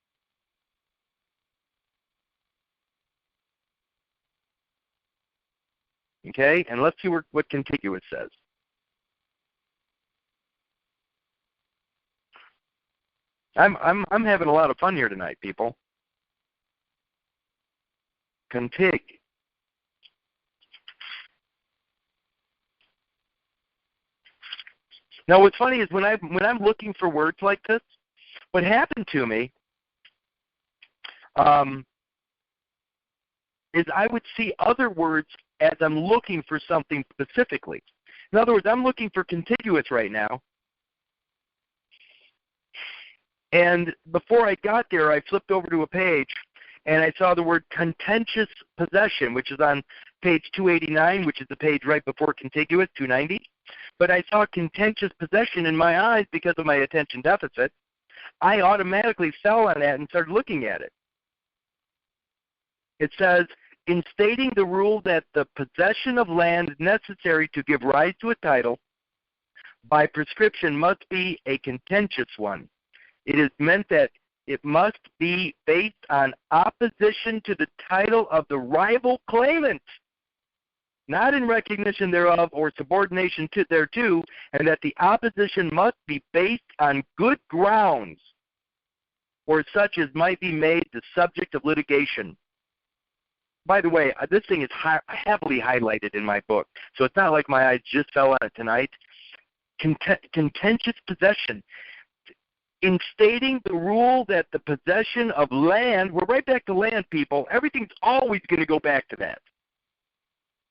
Okay? And let's see what contiguous says. I'm having a lot of fun here tonight, people. Contig. Now, what's funny is when I'm looking for words like this, what happened to me is I would see other words as I'm looking for something specifically. In other words, I'm looking for contiguous right now. And before I got there, I flipped over to a page, and I saw the word contentious possession, which is on page 289, which is the page right before contiguous, 290. But I saw contentious possession in my eyes because of my attention deficit. I automatically fell on that and started looking at it. It says, in stating the rule that the possession of land necessary to give rise to a title by prescription must be a contentious one, it is meant that it must be based on opposition to the title of the rival claimant, not in recognition thereof or subordination thereto, and that the opposition must be based on good grounds, or such as might be made the subject of litigation. By the way, this thing is heavily highlighted in my book, so it's not like my eyes just fell on it tonight. Contentious possession. In stating the rule that the possession of land, we're right back to land, people. Everything's always going to go back to that.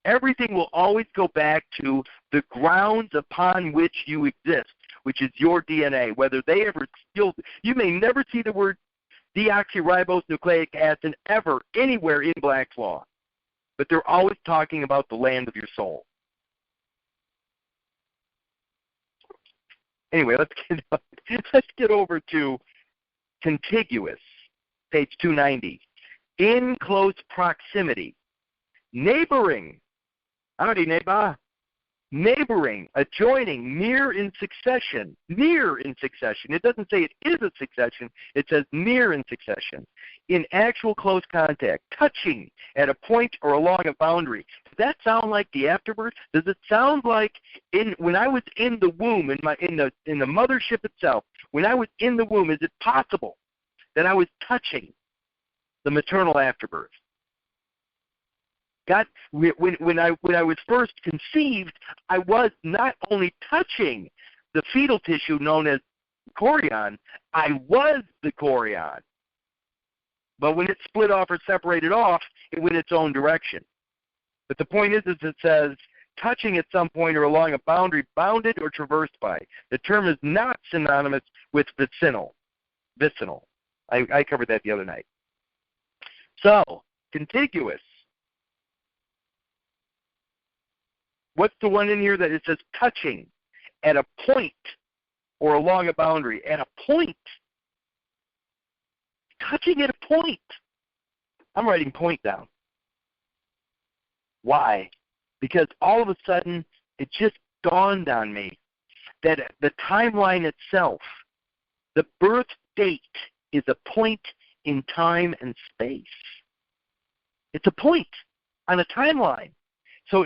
Everything will always go back to the grounds upon which you exist, which is your DNA. Whether they ever still, you may never see the word deoxyribose nucleic acid ever anywhere in Black's Law, but they're always talking about the land of your soul. Anyway, let's get over to contiguous, page 290. In close proximity, neighboring, howdy neighbor, neighboring, adjoining, near in succession, near in succession. It doesn't say it is a succession, it says near in succession. In actual close contact, touching at a point or along a boundary. Does that sound like the afterbirth? Does it sound like when I was in the womb, in the mothership itself, when I was in the womb, is it possible that I was touching the maternal afterbirth? God, when I was first conceived, I was not only touching the fetal tissue known as chorion, I was the chorion. But when it split off or separated off, it went its own direction. But the point is it says, touching at some point or along a boundary bounded or traversed by. The term is not synonymous with vicinal. I covered that the other night. So, contiguous. What's the one in here that it says touching at a point or along a boundary? At a point. Touching at a point. I'm writing point down. Why? Because all of a sudden it just dawned on me that the timeline itself, the birth date, is a point in time and space. It's a point on a timeline. So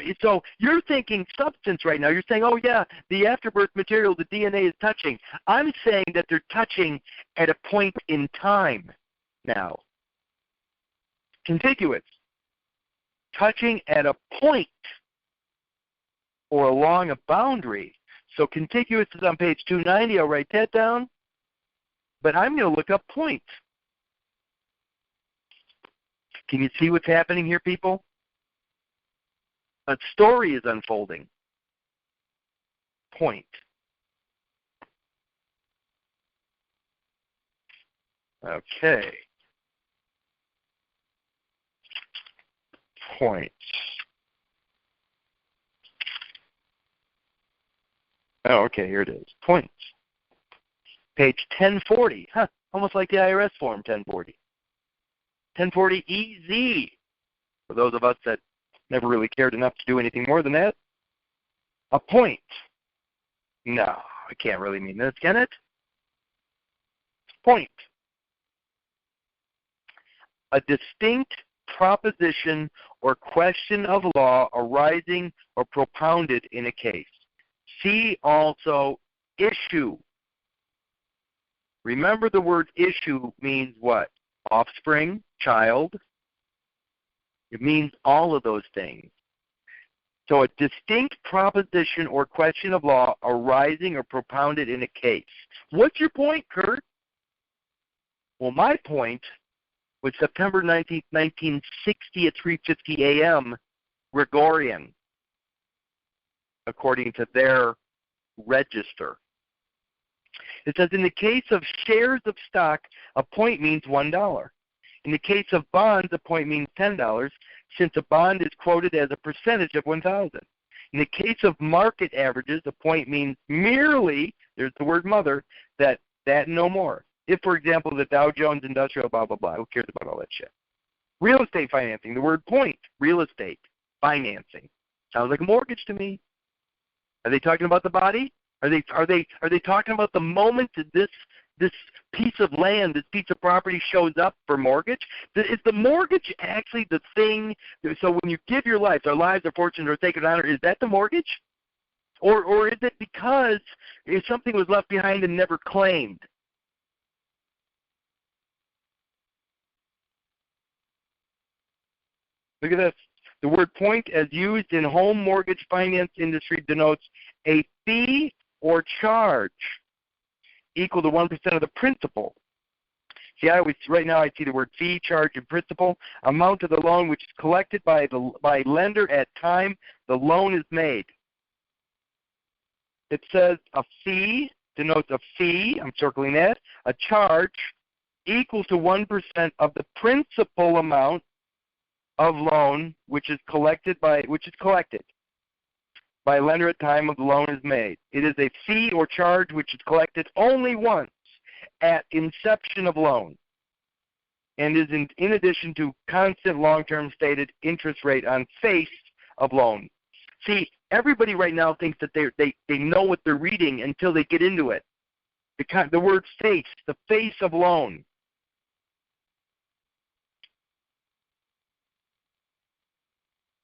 you're thinking substance right now. You're saying, oh, yeah, the afterbirth material, the DNA is touching. I'm saying that they're touching at a point in time now. Contiguous. Touching at a point or along a boundary. So contiguous is on page 290. I'll write that down. But I'm going to look up point. Can you see what's happening here, people? A story is unfolding. Point. Okay. Point. Oh, okay, here it is. Point. Page 1040. Huh, almost like the IRS form 1040. 1040 EZ. For those of us that never really cared enough to do anything more than that. A point. No, I can't really mean this, can it? Point. A distinct proposition or question of law arising or propounded in a case. See also issue. Remember, the word issue means what? Offspring, child. It means all of those things. So a distinct proposition or question of law arising or propounded in a case. What's your point, Kurt? Well, my point was September 19th, 1960 at 3:50 a.m. Gregorian, according to their register. It says, in the case of shares of stock, a point means $1. In the case of bonds, a point means $10, since a bond is quoted as a percentage of 1,000. In the case of market averages, a point means merely, there's the word mother, that and no more. If, for example, the Dow Jones Industrial blah, blah, blah, who cares about all that shit? Real estate financing, the word point, real estate financing. Sounds like a mortgage to me. Are they talking about the body? Are they talking about the moment that this piece of land, this piece of property shows up for mortgage? Is the mortgage actually the thing? So when you give your life, our lives, our fortunes, our sacred honor, is that the mortgage? Or is it because if something was left behind and never claimed? Look at this. The word point, as used in home mortgage finance industry, denotes a fee or charge equal to 1% of the principal. See, right now I see the word fee, charge, and principal. Amount of the loan which is collected by lender at time the loan is made. It says a fee denotes a fee. I'm circling that. A charge equal to 1% of the principal amount of loan which is collected by lender at time of the loan is made. It is a fee or charge which is collected only once at inception of loan, and is in addition to constant long-term stated interest rate on face of loan. See, everybody right now thinks that they know what they're reading until they get into it. The word face, the face of loan.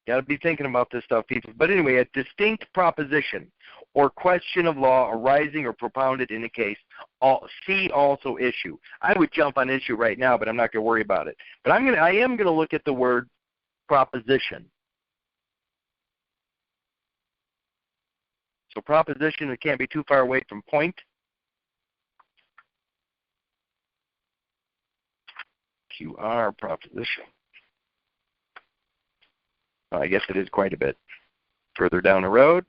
Got to be thinking about this stuff, people. But anyway, a distinct proposition or question of law arising or propounded in a case. See also issue. I would jump on issue right now, but I'm not going to worry about it. But I am going to look at the word proposition. So proposition, it can't be too far away from point. QR proposition. I guess it is quite a bit further down the road.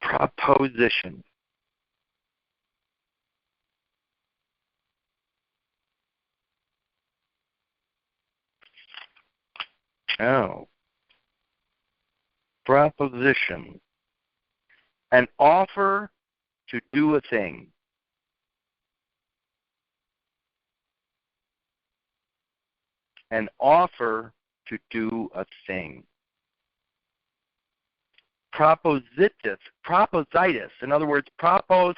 Proposition. Oh. Proposition. An offer to do a thing. An offer to do a thing. Propositus, in other words, propositus,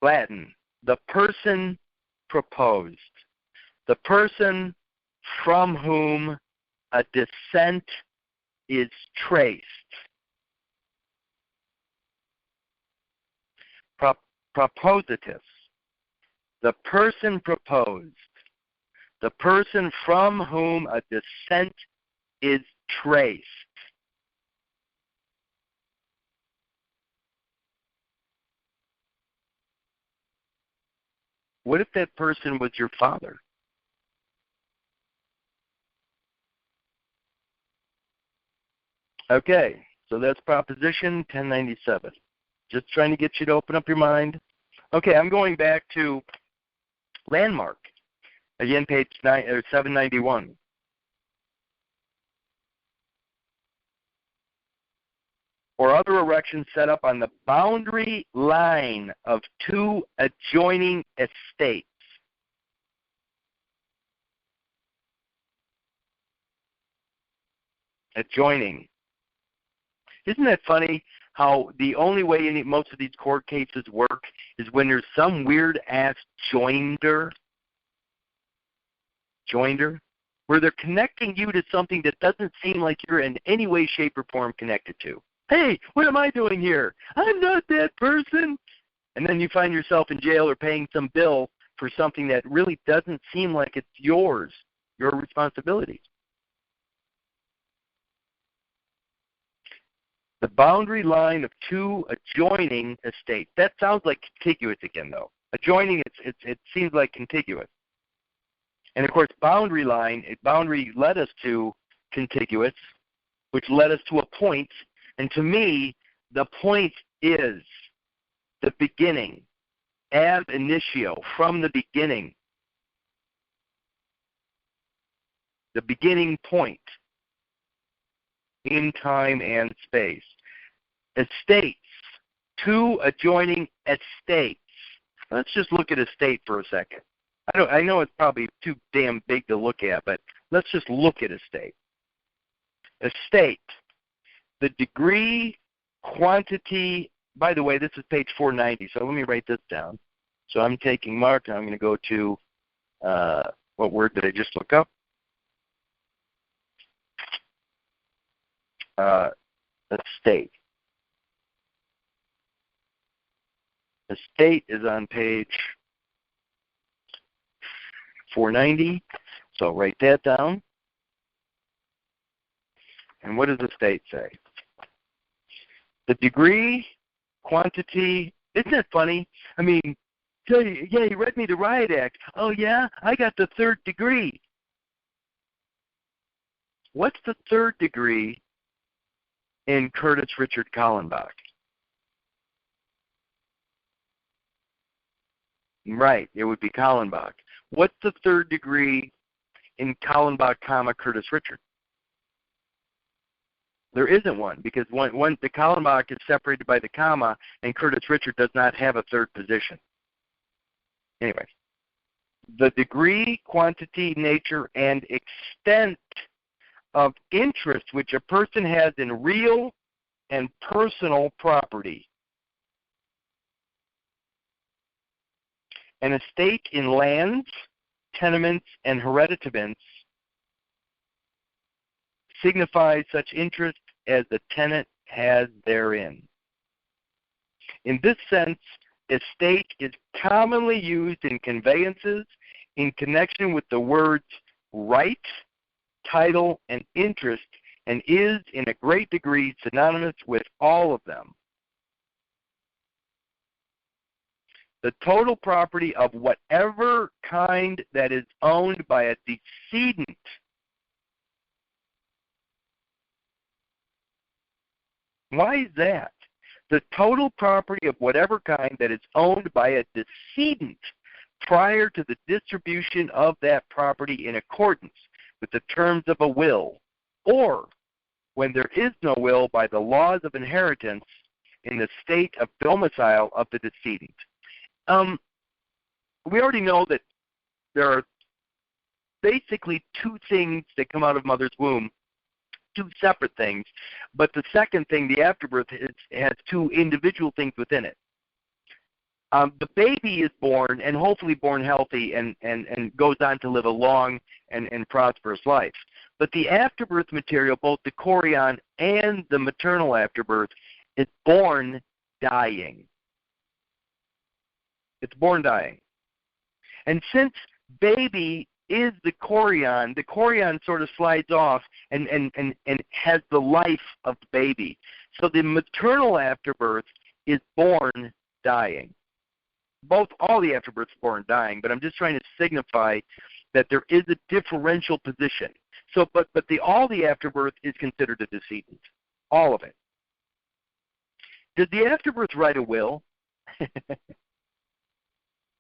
Latin, the person proposed, the person from whom a descent is traced. Propositus, the person proposed, the person from whom a descent is traced. What if that person was your father? Okay, so that's Proposition 1097. Just trying to get you to open up your mind. Okay, I'm going back to Landmark. Again, page 791. Or other erections set up on the boundary line of two adjoining estates. Adjoining. Isn't that funny how the only way most of these court cases work is when there's some weird-ass joinder, where they're connecting you to something that doesn't seem like you're in any way, shape, or form connected to. Hey, what am I doing here? I'm not that person. And then you find yourself in jail or paying some bill for something that really doesn't seem like it's yours, your responsibility. The boundary line of two adjoining estates. That sounds like contiguous again, though. Adjoining, it seems like contiguous. And, of course, boundary led us to contiguous, which led us to a point. And to me, the point is the beginning, ab initio, from the beginning. The beginning point in time and space. Estates, two adjoining estates. Let's just look at estate for a second. I know it's probably too damn big to look at, but let's just look at estate. Estate, the degree, quantity. By the way, this is page 490, so let me write this down. So I'm taking mark, and I'm going to go to, what word did I just look up? Estate. Estate is on page 490, so write that down. And what does estate say? The degree, quantity. Isn't that funny? I mean, tell you, yeah, you read me the Riot Act. Oh, yeah? I got the third degree. What's the third degree in Curtis Richard Kallenbach? Right, it would be Kallenbach. What's the third degree in Kallenbach, Curtis Richard? There isn't one, because the Kallenbach is separated by the comma, and Curtis Richard does not have a third position. Anyway, the degree, quantity, nature, and extent of interest which a person has in real and personal property. An estate in lands, tenements, and hereditaments signifies such interest as the tenant has therein. In this sense, estate is commonly used in conveyances in connection with the words right, title, and interest, and is in a great degree synonymous with all of them. The total property of whatever kind that is owned by a decedent Why is that? The total property of whatever kind that is owned by a decedent prior to the distribution of that property in accordance with the terms of a will, or when there is no will by the laws of inheritance in the state of domicile of the decedent. We already know that there are basically two things that come out of mother's womb, two separate things, but the second thing, the afterbirth, has two individual things within it. The baby is born, and hopefully born healthy, and goes on to live a long and prosperous life. But the afterbirth material, both the chorion and the maternal afterbirth, is born dying. It's born dying. And since baby is the chorion sort of slides off and has the life of the baby. So the maternal afterbirth is born dying. All the afterbirths born dying, but I'm just trying to signify that there is a differential position. So, but all the afterbirth is considered a decedent, all of it. Does the afterbirth write a will?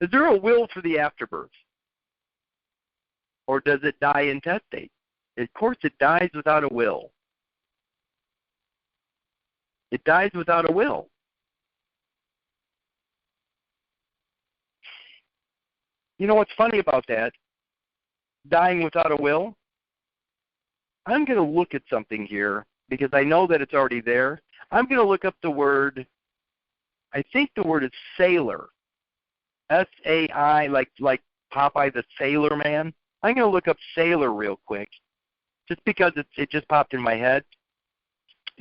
Is there a will for the afterbirth? Or does it die intestate? Of course, it dies without a will. It dies without a will. You know what's funny about that? Dying without a will? I'm going to look at something here because I know that it's already there. I'm going to look up the word, I think the word is sailor. S-A-I, like Popeye the Sailor Man. I'm going to look up sailor real quick, just because it just popped in my head,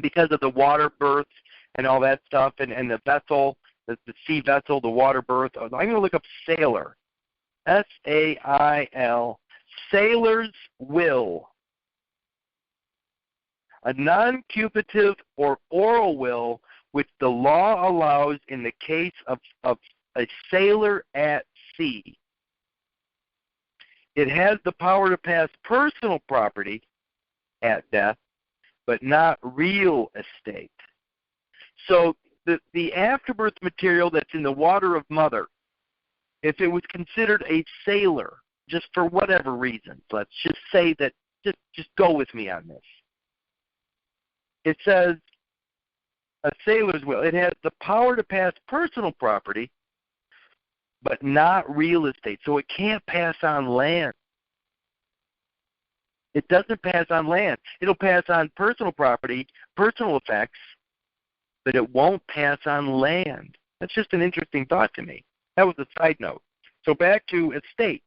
because of the water birth and all that stuff, and the vessel, the sea vessel, the water birth. I'm going to look up sailor. S-A-I-L. Sailor's will. A non-cupative or oral will which the law allows in the case of a sailor at sea. It has the power to pass personal property at death, but not real estate. So the afterbirth material that's in the water of mother, if it was considered a sailor, just for whatever reason, let's just say that, just go with me on this. It says a sailor's will. It has the power to pass personal property, but not real estate. So it can't pass on land. It doesn't pass on land. It'll pass on personal property, personal effects, but it won't pass on land. That's just an interesting thought to me. That was a side note. So back to estate,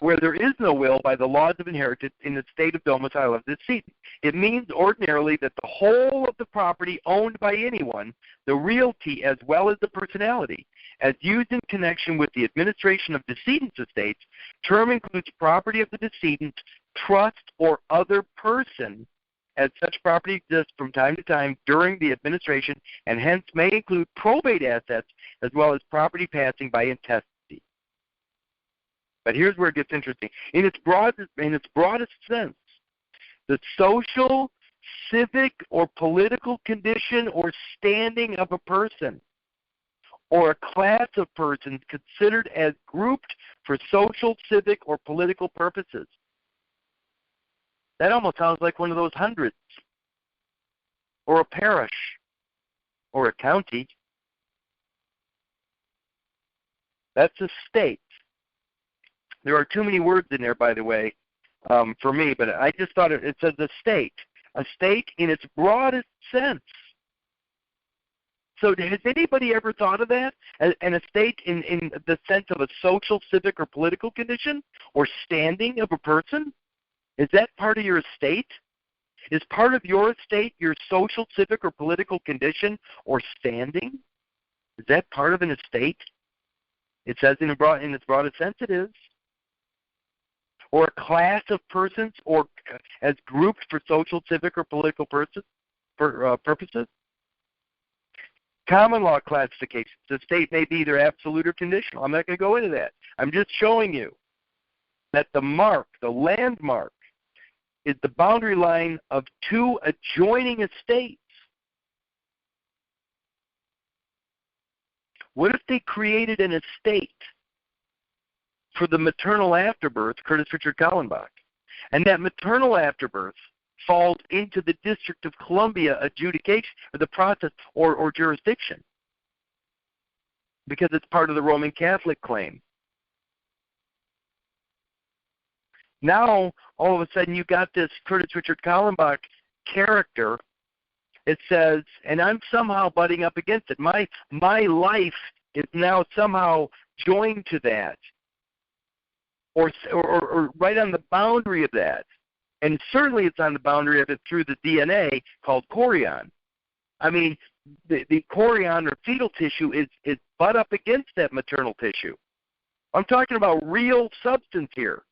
where there is no will by the laws of inheritance in the state of domicile of the decedent. It means ordinarily that the whole of the property owned by anyone, the realty as well as the personality, as used in connection with the administration of decedent's estates, term includes property of the decedent, trust, or other person, as such property exists from time to time during the administration, and hence may include probate assets as well as property passing by intestacy. But here's where it gets interesting. In its broadest sense, the social, civic, or political condition or standing of a person or a class of persons considered as grouped for social, civic, or political purposes. That almost sounds like one of those hundreds, or a parish, or a county. That's a state. There are too many words in there, by the way, for me, but I just thought it says a state in its broadest sense. So has anybody ever thought of that? An estate in the sense of a social, civic, or political condition or standing of a person? Is that part of your estate? Is part of your estate your social, civic, or political condition or standing? Is that part of an estate? It says in its broadest sense it is. Or a class of persons, or as grouped for social, civic, or political purposes. Common law classifications. The state may be either absolute or conditional. I'm not going to go into that. I'm just showing you that the landmark, is the boundary line of two adjoining estates. What if they created an estate for the maternal afterbirth, Curtis Richard Kallenbach, and that maternal afterbirth falls into the District of Columbia adjudication, or the process, or jurisdiction, because it's part of the Roman Catholic claim? Now, all of a sudden, you got this Curtis Richard Kallenbach character. It says, and I'm somehow butting up against it. My life is now somehow joined to that, or right on the boundary of that. And certainly it's on the boundary of it through the DNA called chorion. I mean, the chorion or fetal tissue is butt up against that maternal tissue. I'm talking about real substance here.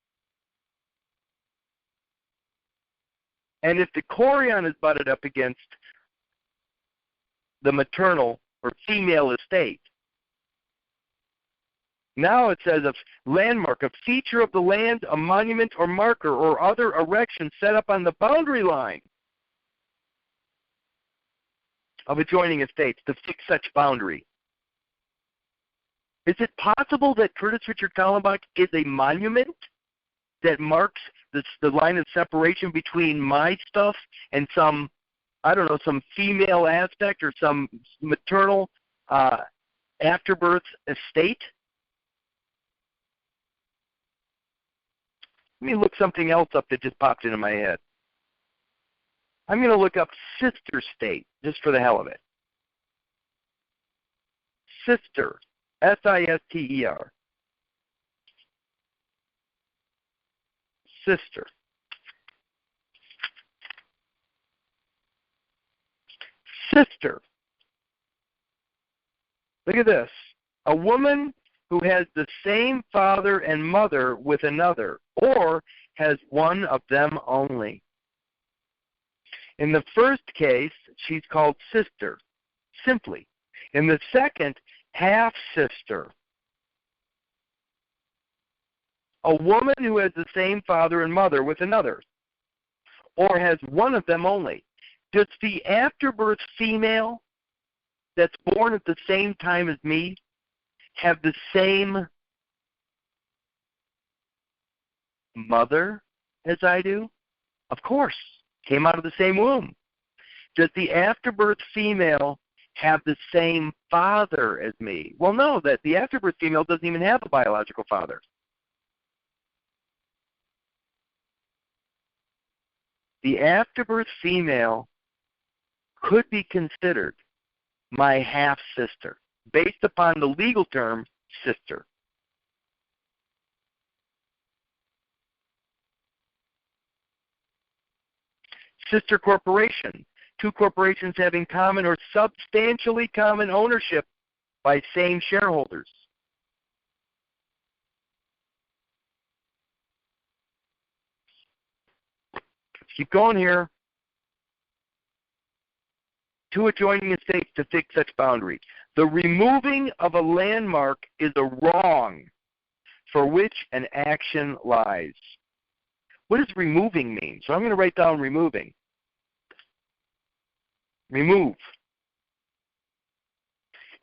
And if the chorion is butted up against the maternal or female estate, now it says a landmark, a feature of the land, a monument or marker or other erection set up on the boundary line of adjoining estates to fix such boundary. Is it possible that Curtis Richard Kallenbach is a monument that marks the line of separation between my stuff and some female aspect or some maternal afterbirth estate? Let me look something else up that just popped into my head. I'm going to look up sister state, just for the hell of it. Sister, S-I-S-T-E-R. Sister. Sister. Look at this. A woman who has the same father and mother with another, or has one of them only. In the first case, she's called sister, simply. In the second, half-sister. A woman who has the same father and mother with another, or has one of them only. Does the afterbirth female that's born at the same time as me have the same mother as I do? Of course. Came out of the same womb. Does the afterbirth female have the same father as me? Well, no, that the afterbirth female doesn't even have a biological father. The afterbirth female could be considered my half-sister, based upon the legal term, sister. Sister corporation, two corporations having common or substantially common ownership by same shareholders. Let's keep going here. Two adjoining estates to fix such boundary. The removing of a landmark is a wrong for which an action lies. What does removing mean? So I'm going to write down removing. Remove.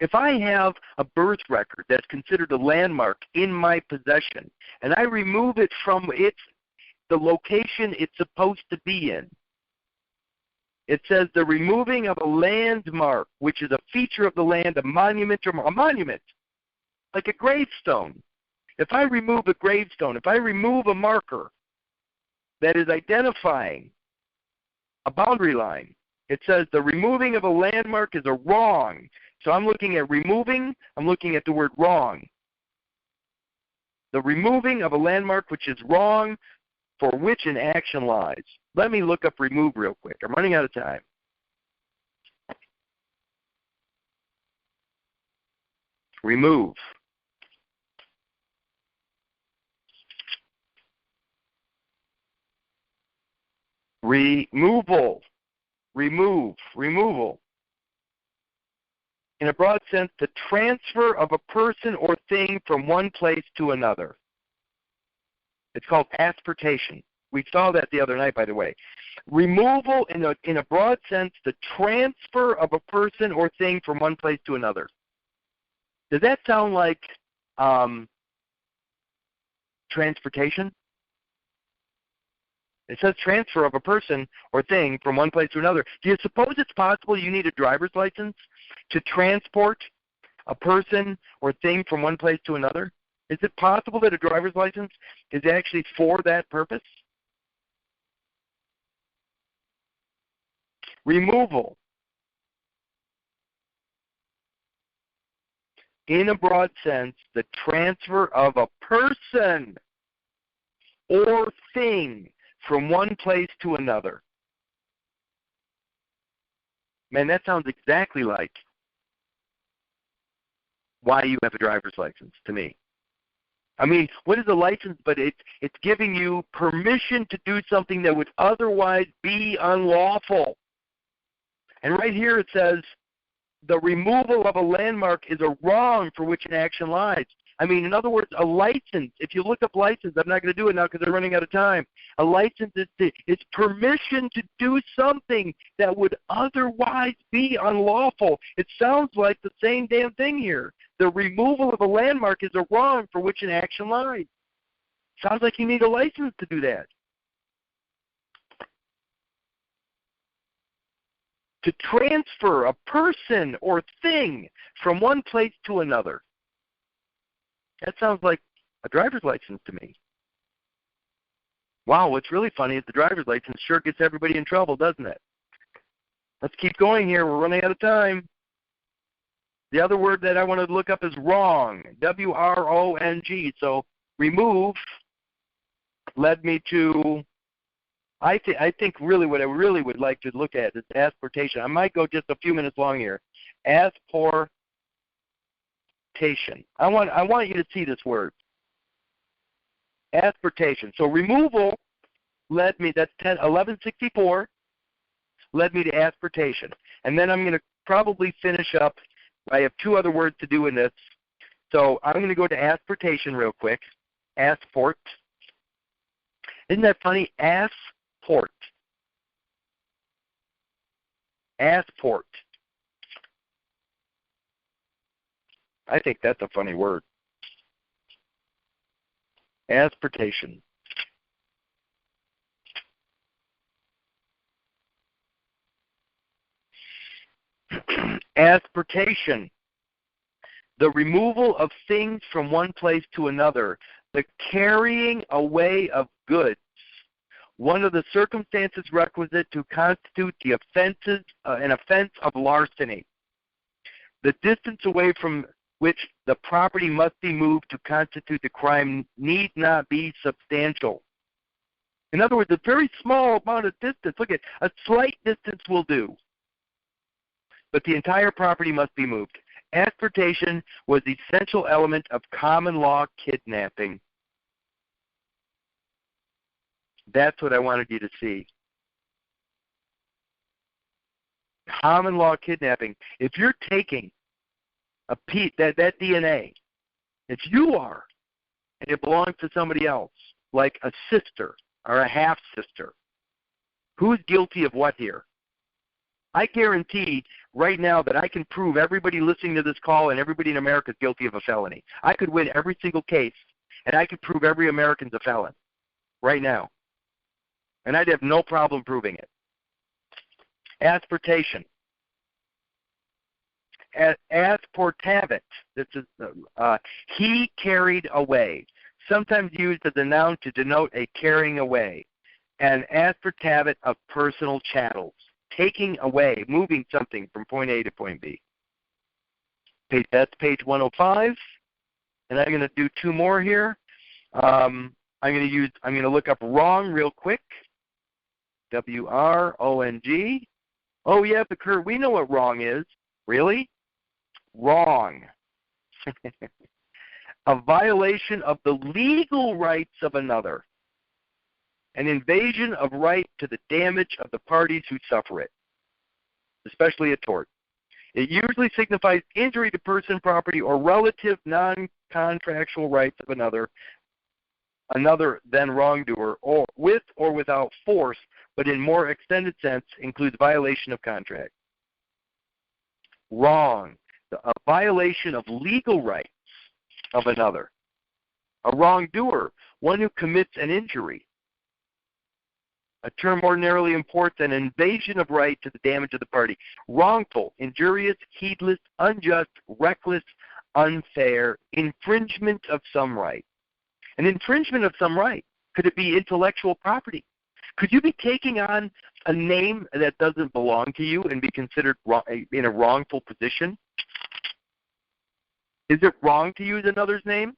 If I have a birth record that's considered a landmark in my possession, and I remove it from the location it's supposed to be in, it says the removing of a landmark, which is a feature of the land, a monument, like a gravestone. If I remove a gravestone, if I remove a marker that is identifying a boundary line, it says the removing of a landmark is a wrong. So I'm looking at removing, I'm looking at the word wrong. The removing of a landmark which is wrong, for which an action lies. Let me look up remove real quick. I'm running out of time. Remove. Removal. Removal. In a broad sense, the transfer of a person or thing from one place to another. It's called asportation. We saw that the other night, by the way. Removal, in a broad sense, the transfer of a person or thing from one place to another. Does that sound like transportation? It says transfer of a person or thing from one place to another. Do you suppose it's possible you need a driver's license to transport a person or thing from one place to another? Is it possible that a driver's license is actually for that purpose? Removal. In a broad sense, the transfer of a person or thing from one place to another. Man, that sounds exactly like why you have a driver's license to me. I mean, what is a license? But it's giving you permission to do something that would otherwise be unlawful. And right here it says, the removal of a landmark is a wrong for which an action lies. I mean, in other words, a license, if you look up license, I'm not going to do it now because they're running out of time. A license is permission to do something that would otherwise be unlawful. It sounds like the same damn thing here. The removal of a landmark is a wrong for which an action lies. Sounds like you need a license to do that. To transfer a person or thing from one place to another. That sounds like a driver's license to me. Wow, what's really funny is the driver's license sure gets everybody in trouble, doesn't it? Let's keep going here. We're running out of time. The other word that I wanted to look up is wrong, W-R-O-N-G. So remove led me to, I think really what I really would like to look at is asportation. I might go just a few minutes long here. Asportation. I want you to see this word. Asportation. So removal led me, that's 1164, led me to asportation. And then I'm going to probably finish up. I have two other words to do in this. So I'm going to go to asportation real quick. Asport. Isn't that funny? Asport. Asport. I think that's a funny word. Asportation. Asportation. The removal of things from one place to another. The carrying away of goods. One of the circumstances requisite to constitute the offenses, an offense of larceny. The distance away from which the property must be moved to constitute the crime need not be substantial. In other words, a very small amount of distance. Look at a slight distance will do. But the entire property must be moved. Asportation was the essential element of common law kidnapping. That's what I wanted you to see. Common law kidnapping. If you're taking a piece, that DNA, if you are, and it belongs to somebody else, like a sister or a half-sister, who's guilty of what here? I guarantee right now that I can prove everybody listening to this call and everybody in America is guilty of a felony. I could win every single case, and I could prove every American's a felon right now. And I'd have no problem proving it. Asportation. Asportavit. This is he carried away. Sometimes used as a noun to denote a carrying away. And asportavit of personal chattels. Taking away, moving something from point A to point B. That's page 105. And I'm going to do two more here. I'm going to look up wrong real quick. W-R-O-N-G. Oh, yeah, but Kurt, we know what wrong is. Really? Wrong. A violation of the legal rights of another. An invasion of right to the damage of the parties who suffer it, especially a tort. It usually signifies injury to person, property, or relative non-contractual rights of another than wrongdoer, or with or without force, but in more extended sense includes violation of contract. Wrong. A violation of legal rights of another. A wrongdoer, one who commits an injury. A term ordinarily imports an invasion of right to the damage of the party. Wrongful, injurious, heedless, unjust, reckless, unfair, infringement of some right. An infringement of some right. Could it be intellectual property? Could you be taking on a name that doesn't belong to you and be considered in a wrongful position? Is it wrong to use another's name?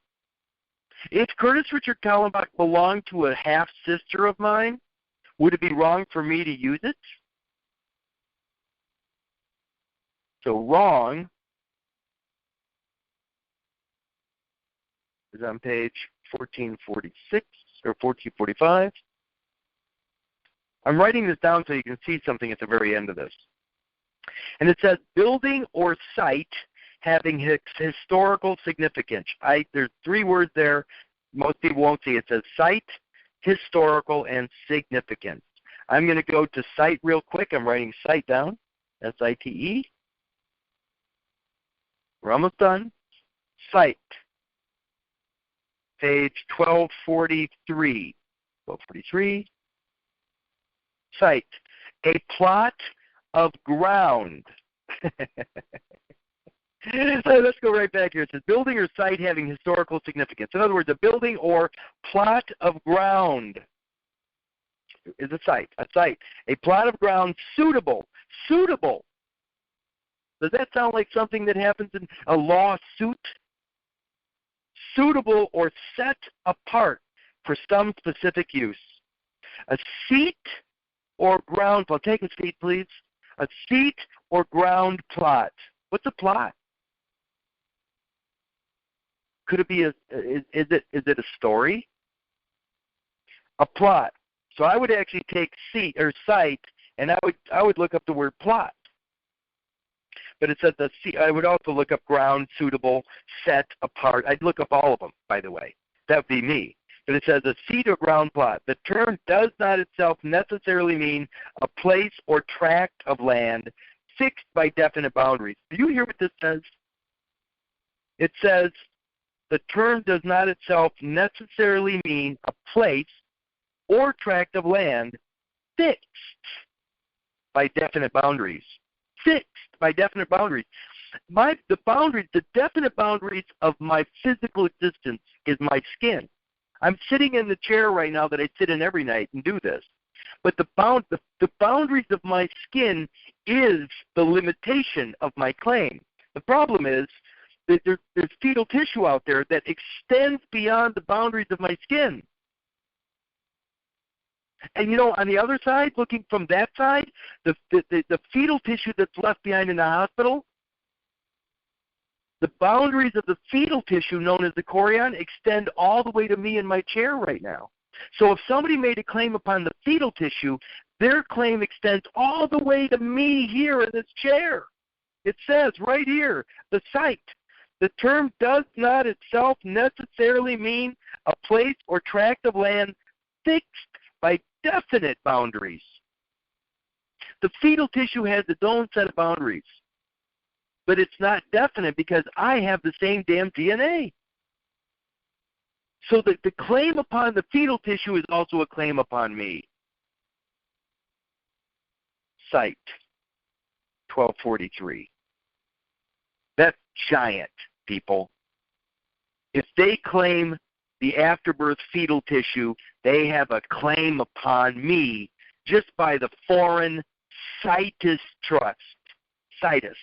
If Curtis Richard Kallenbach belonged to a half-sister of mine, would it be wrong for me to use it? So wrong is on page 1446 or 1445. I'm writing this down so you can see something at the very end of this. And it says building or site having historical significance. There's three words there. Most people won't see it. It says site, historical, and significance. I'm going to go to site real quick. I'm writing site down, S-I-T-E. We're almost done. Site, page 1243. 1243. Site, a plot of ground. Let's go right back here. It says building or site having historical significance. In other words, a building or plot of ground is a site. A plot of ground suitable suitable. Does that sound like something that happens in a lawsuit? Suitable or set apart for some specific use. A seat or ground plot. Take a seat, please. A seat or ground plot. What's a plot? Could it be is it a story? A plot. So I would actually take seat or site, and I would look up the word plot. But it says I would also look up ground, suitable, set apart. I'd look up all of them, by the way. That would be me. But it says a seat or ground plot. The term does not itself necessarily mean a place or tract of land fixed by definite boundaries. Do you hear what this says? It says the term does not itself necessarily mean a place or tract of land fixed by definite boundaries. Fixed by definite boundaries. The definite boundaries of my physical existence is my skin. I'm sitting in the chair right now that I sit in every night and do this. But the boundaries of my skin is the limitation of my claim. The problem is that there's fetal tissue out there that extends beyond the boundaries of my skin. And, on the other side, looking from that side, the fetal tissue that's left behind in the hospital, the boundaries of the fetal tissue, known as the chorion, extend all the way to me in my chair right now. So if somebody made a claim upon the fetal tissue, their claim extends all the way to me here in this chair. It says right here, the site. The term does not itself necessarily mean a place or tract of land fixed by definite boundaries. The fetal tissue has its own set of boundaries, but it's not definite because I have the same damn DNA. So the claim upon the fetal tissue is also a claim upon me. Site 1243. That's giant, people. If they claim the afterbirth fetal tissue, they have a claim upon me just by the foreign situs trust. Situs.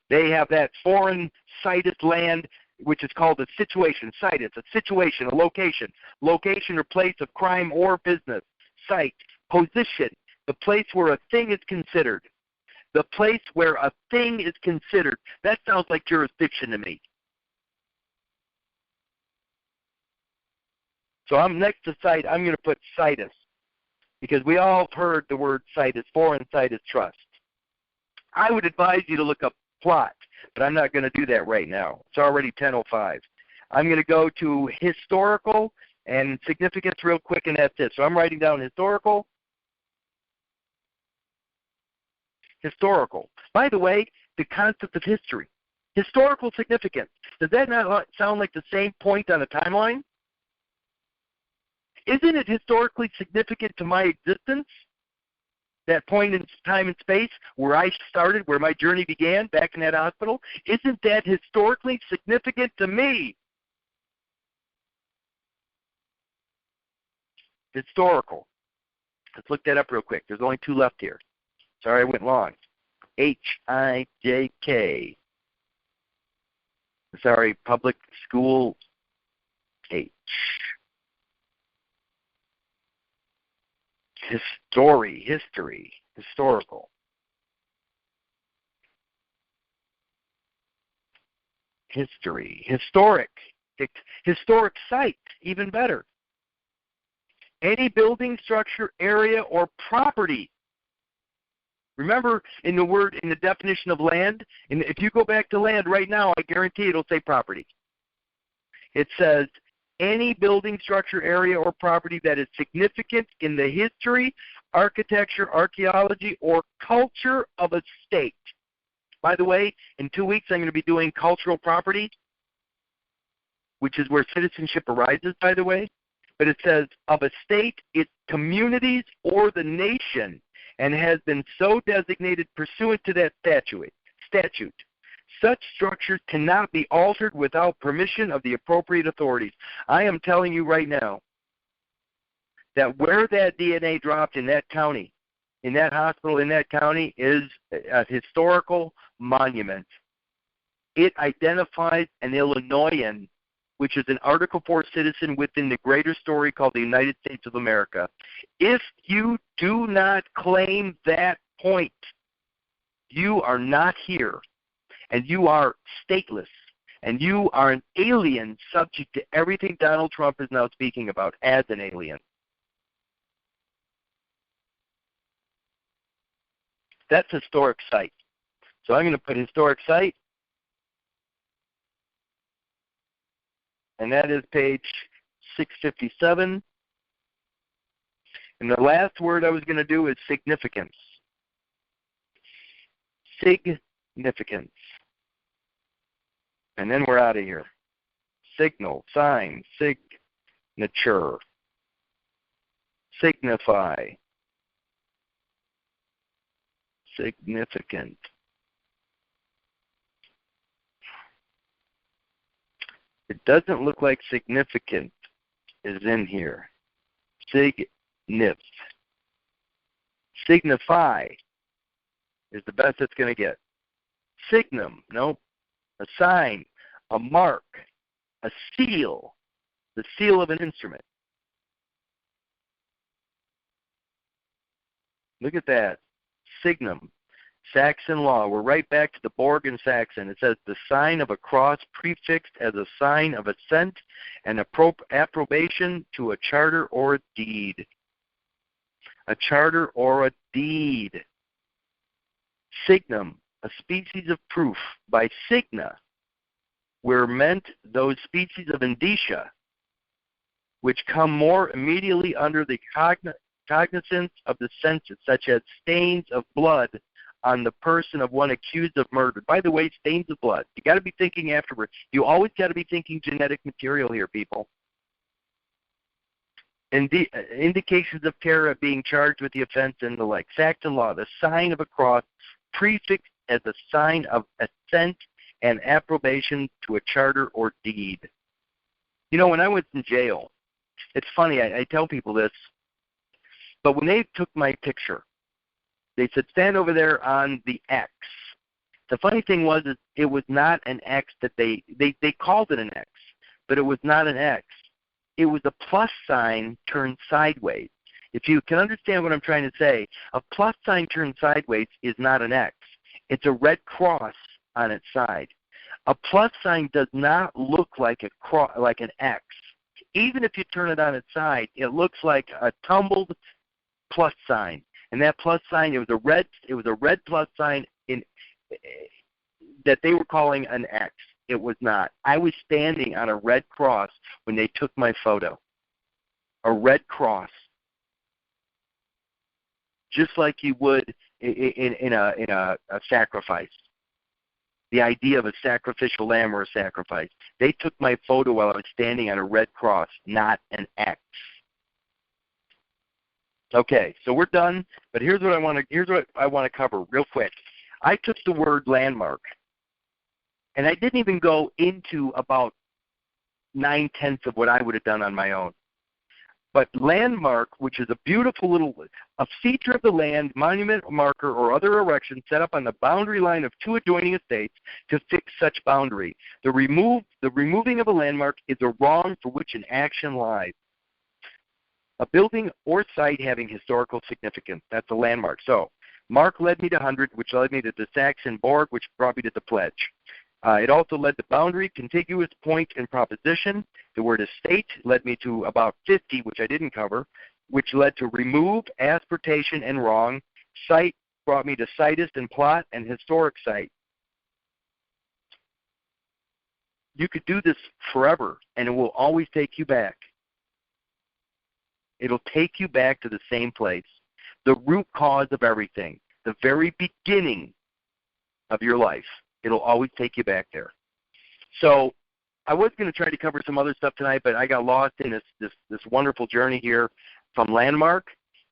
They have that foreign situs land, which is called a situation. Situs, a situation, a location. Location or place of crime or business. Site, position, the place where a thing is considered. The place where a thing is considered. That sounds like jurisdiction to me. So I'm next to site, I'm going to put situs, because we all have heard the word situs, foreign situs trust. I would advise you to look up plot, but I'm not going to do that right now. It's already 10:05. I'm going to go to historical and significance real quick, and that's it. So I'm writing down historical. Historical. By the way, the concept of history. Historical significance. Does that not sound like the same point on a timeline? Isn't it historically significant to my existence? That point in time and space where I started, where my journey began back in that hospital? Isn't that historically significant to me? Historical. Let's look that up real quick. There's only 2 left here. Sorry I went long. H-I-J-K. Sorry, public school H. History, historical. History, historic site, even better. Any building, structure, area, or property. Remember, in the definition of land, and if you go back to land right now, I guarantee it'll say property. It says any building, structure, area, or property that is significant in the history, architecture, archaeology, or culture of a state. By the way, in 2 weeks I'm going to be doing cultural property, which is where citizenship arises, by the way. But it says of a state, its communities, or the nation, and has been so designated pursuant to that statute. Such structures cannot be altered without permission of the appropriate authorities. I am telling you right now that where that DNA dropped in that county, in that hospital, in that county, is a historical monument. It identifies an Illinoisan, which is an Article 4 citizen within the greater story called the United States of America. If you do not claim that point, you are not here, and you are stateless, and you are an alien subject to everything Donald Trump is now speaking about as an alien. That's historic site. So I'm going to put historic site, and that is page 657. And the last word I was going to do is significance. Significance. And then we're out of here. Signal, sign, signature, signify, significant. It doesn't look like significant is in here. Signif. Signify is the best it's going to get. Signum, nope. A sign, a mark, a seal, the seal of an instrument. Look at that. Signum, Saxon law. We're right back to the Borg and Saxon. It says the sign of a cross prefixed as a sign of assent and approbation to a charter or a deed. A charter or a deed. Signum, a species of proof. By signa were meant those species of indicia which come more immediately under the cognizance of the senses, such as stains of blood on the person of one accused of murder. By the way, stains of blood. You got to be thinking afterwards. You always got to be thinking genetic material here, people. Indications of terror of being charged with the offense and the like. Saxon law, the sign of a cross prefixed as a sign of assent and approbation to a charter or deed. You know, when I was in jail, it's funny, I tell people this, but when they took my picture, they said, stand over there on the X. The funny thing was, it was not an X that they called it an X, but it was not an X. It was a plus sign turned sideways. If you can understand what I'm trying to say, a plus sign turned sideways is not an X. It's a red cross on its side. A plus sign does not look like like an X. Even if you turn it on its side, it looks like a tumbled plus sign. And that plus sign, it was a red plus sign that they were calling an X. It was not. I was standing on a red cross when they took my photo. A red cross. Just like you would in a sacrifice. The idea of a sacrificial lamb or a sacrifice. They took my photo while I was standing on a red cross, not an X. Okay, so we're done, but here's what I want to cover real quick. I took the word landmark, and I didn't even go into about 9/10 of what I would have done on my own. But landmark, which is a beautiful a feature of the land, monument, marker, or other erection set up on the boundary line of two adjoining estates to fix such boundary. The removing of a landmark is a wrong for which an action lies. A building or site having historical significance. That's a landmark. So, mark led me to 100, which led me to the Saxon Borg, which brought me to the pledge. It also led to boundary, contiguous, point, and proposition. The word estate led me to about 50, which I didn't cover, which led to remove, aspiratation, and wrong. Site brought me to situs and plot, and historic site. You could do this forever, and it will always take you back. It'll take you back to the same place. The root cause of everything, the very beginning of your life. It'll always take you back there. So I was going to try to cover some other stuff tonight, but I got lost in this wonderful journey here from Landmark.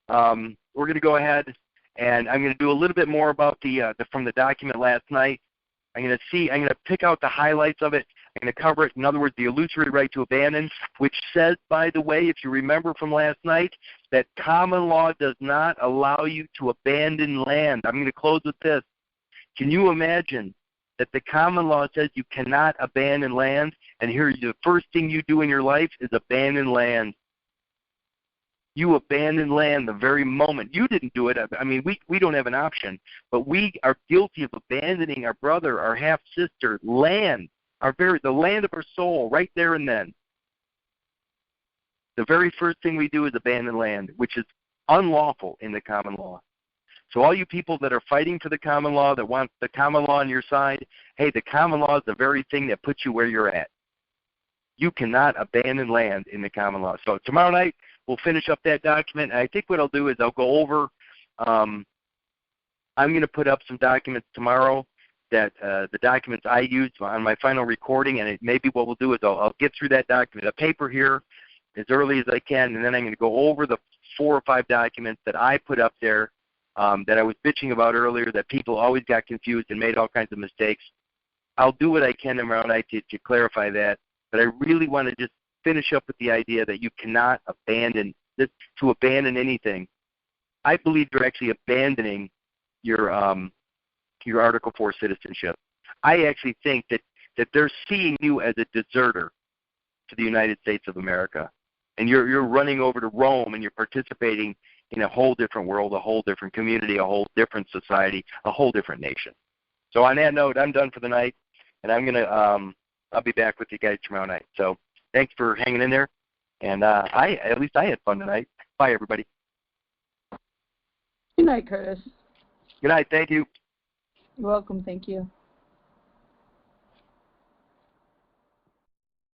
We're going to go ahead, and I'm going to do a little bit more about from the document last night. I'm going to pick out the highlights of it. I'm going to cover it, in other words, the illusory right to abandon, which says, by the way, if you remember from last night, that common law does not allow you to abandon land. I'm going to close with this. Can you imagine that the common law says you cannot abandon land, and here the first thing you do in your life is abandon land? You abandon land the very moment. You didn't do it. I mean, we don't have an option, but we are guilty of abandoning our brother, our half-sister, land, the land of our soul, right there and then. The very first thing we do is abandon land, which is unlawful in the common law. So all you people that are fighting for the common law, that want the common law on your side, hey, the common law is the very thing that puts you where you're at. You cannot abandon land in the common law. So tomorrow night, we'll finish up that document. And I think what I'll do is I'll go over, I'm going to put up some documents tomorrow, that the documents I used on my final recording, and maybe what we'll do is I'll get through that document, a paper here, as early as I can, and then I'm going to go over the 4 or 5 documents that I put up there that I was bitching about earlier, that people always got confused and made all kinds of mistakes. I'll do what I can tomorrow night to clarify that, but I really want to just finish up with the idea that you cannot abandon this, to abandon anything. I believe you're actually abandoning your Article 4 citizenship. I actually think that they're seeing you as a deserter to the United States of America, and you're running over to Rome, and you're participating in a whole different world, a whole different community, a whole different society, a whole different nation. So on that note, I'm done for the night, and I'm gonna I'll be back with you guys tomorrow night. So thanks for hanging in there, and at least I had fun tonight. Bye, everybody. Good night, Curtis. Good night. Thank you. You're welcome. Thank you.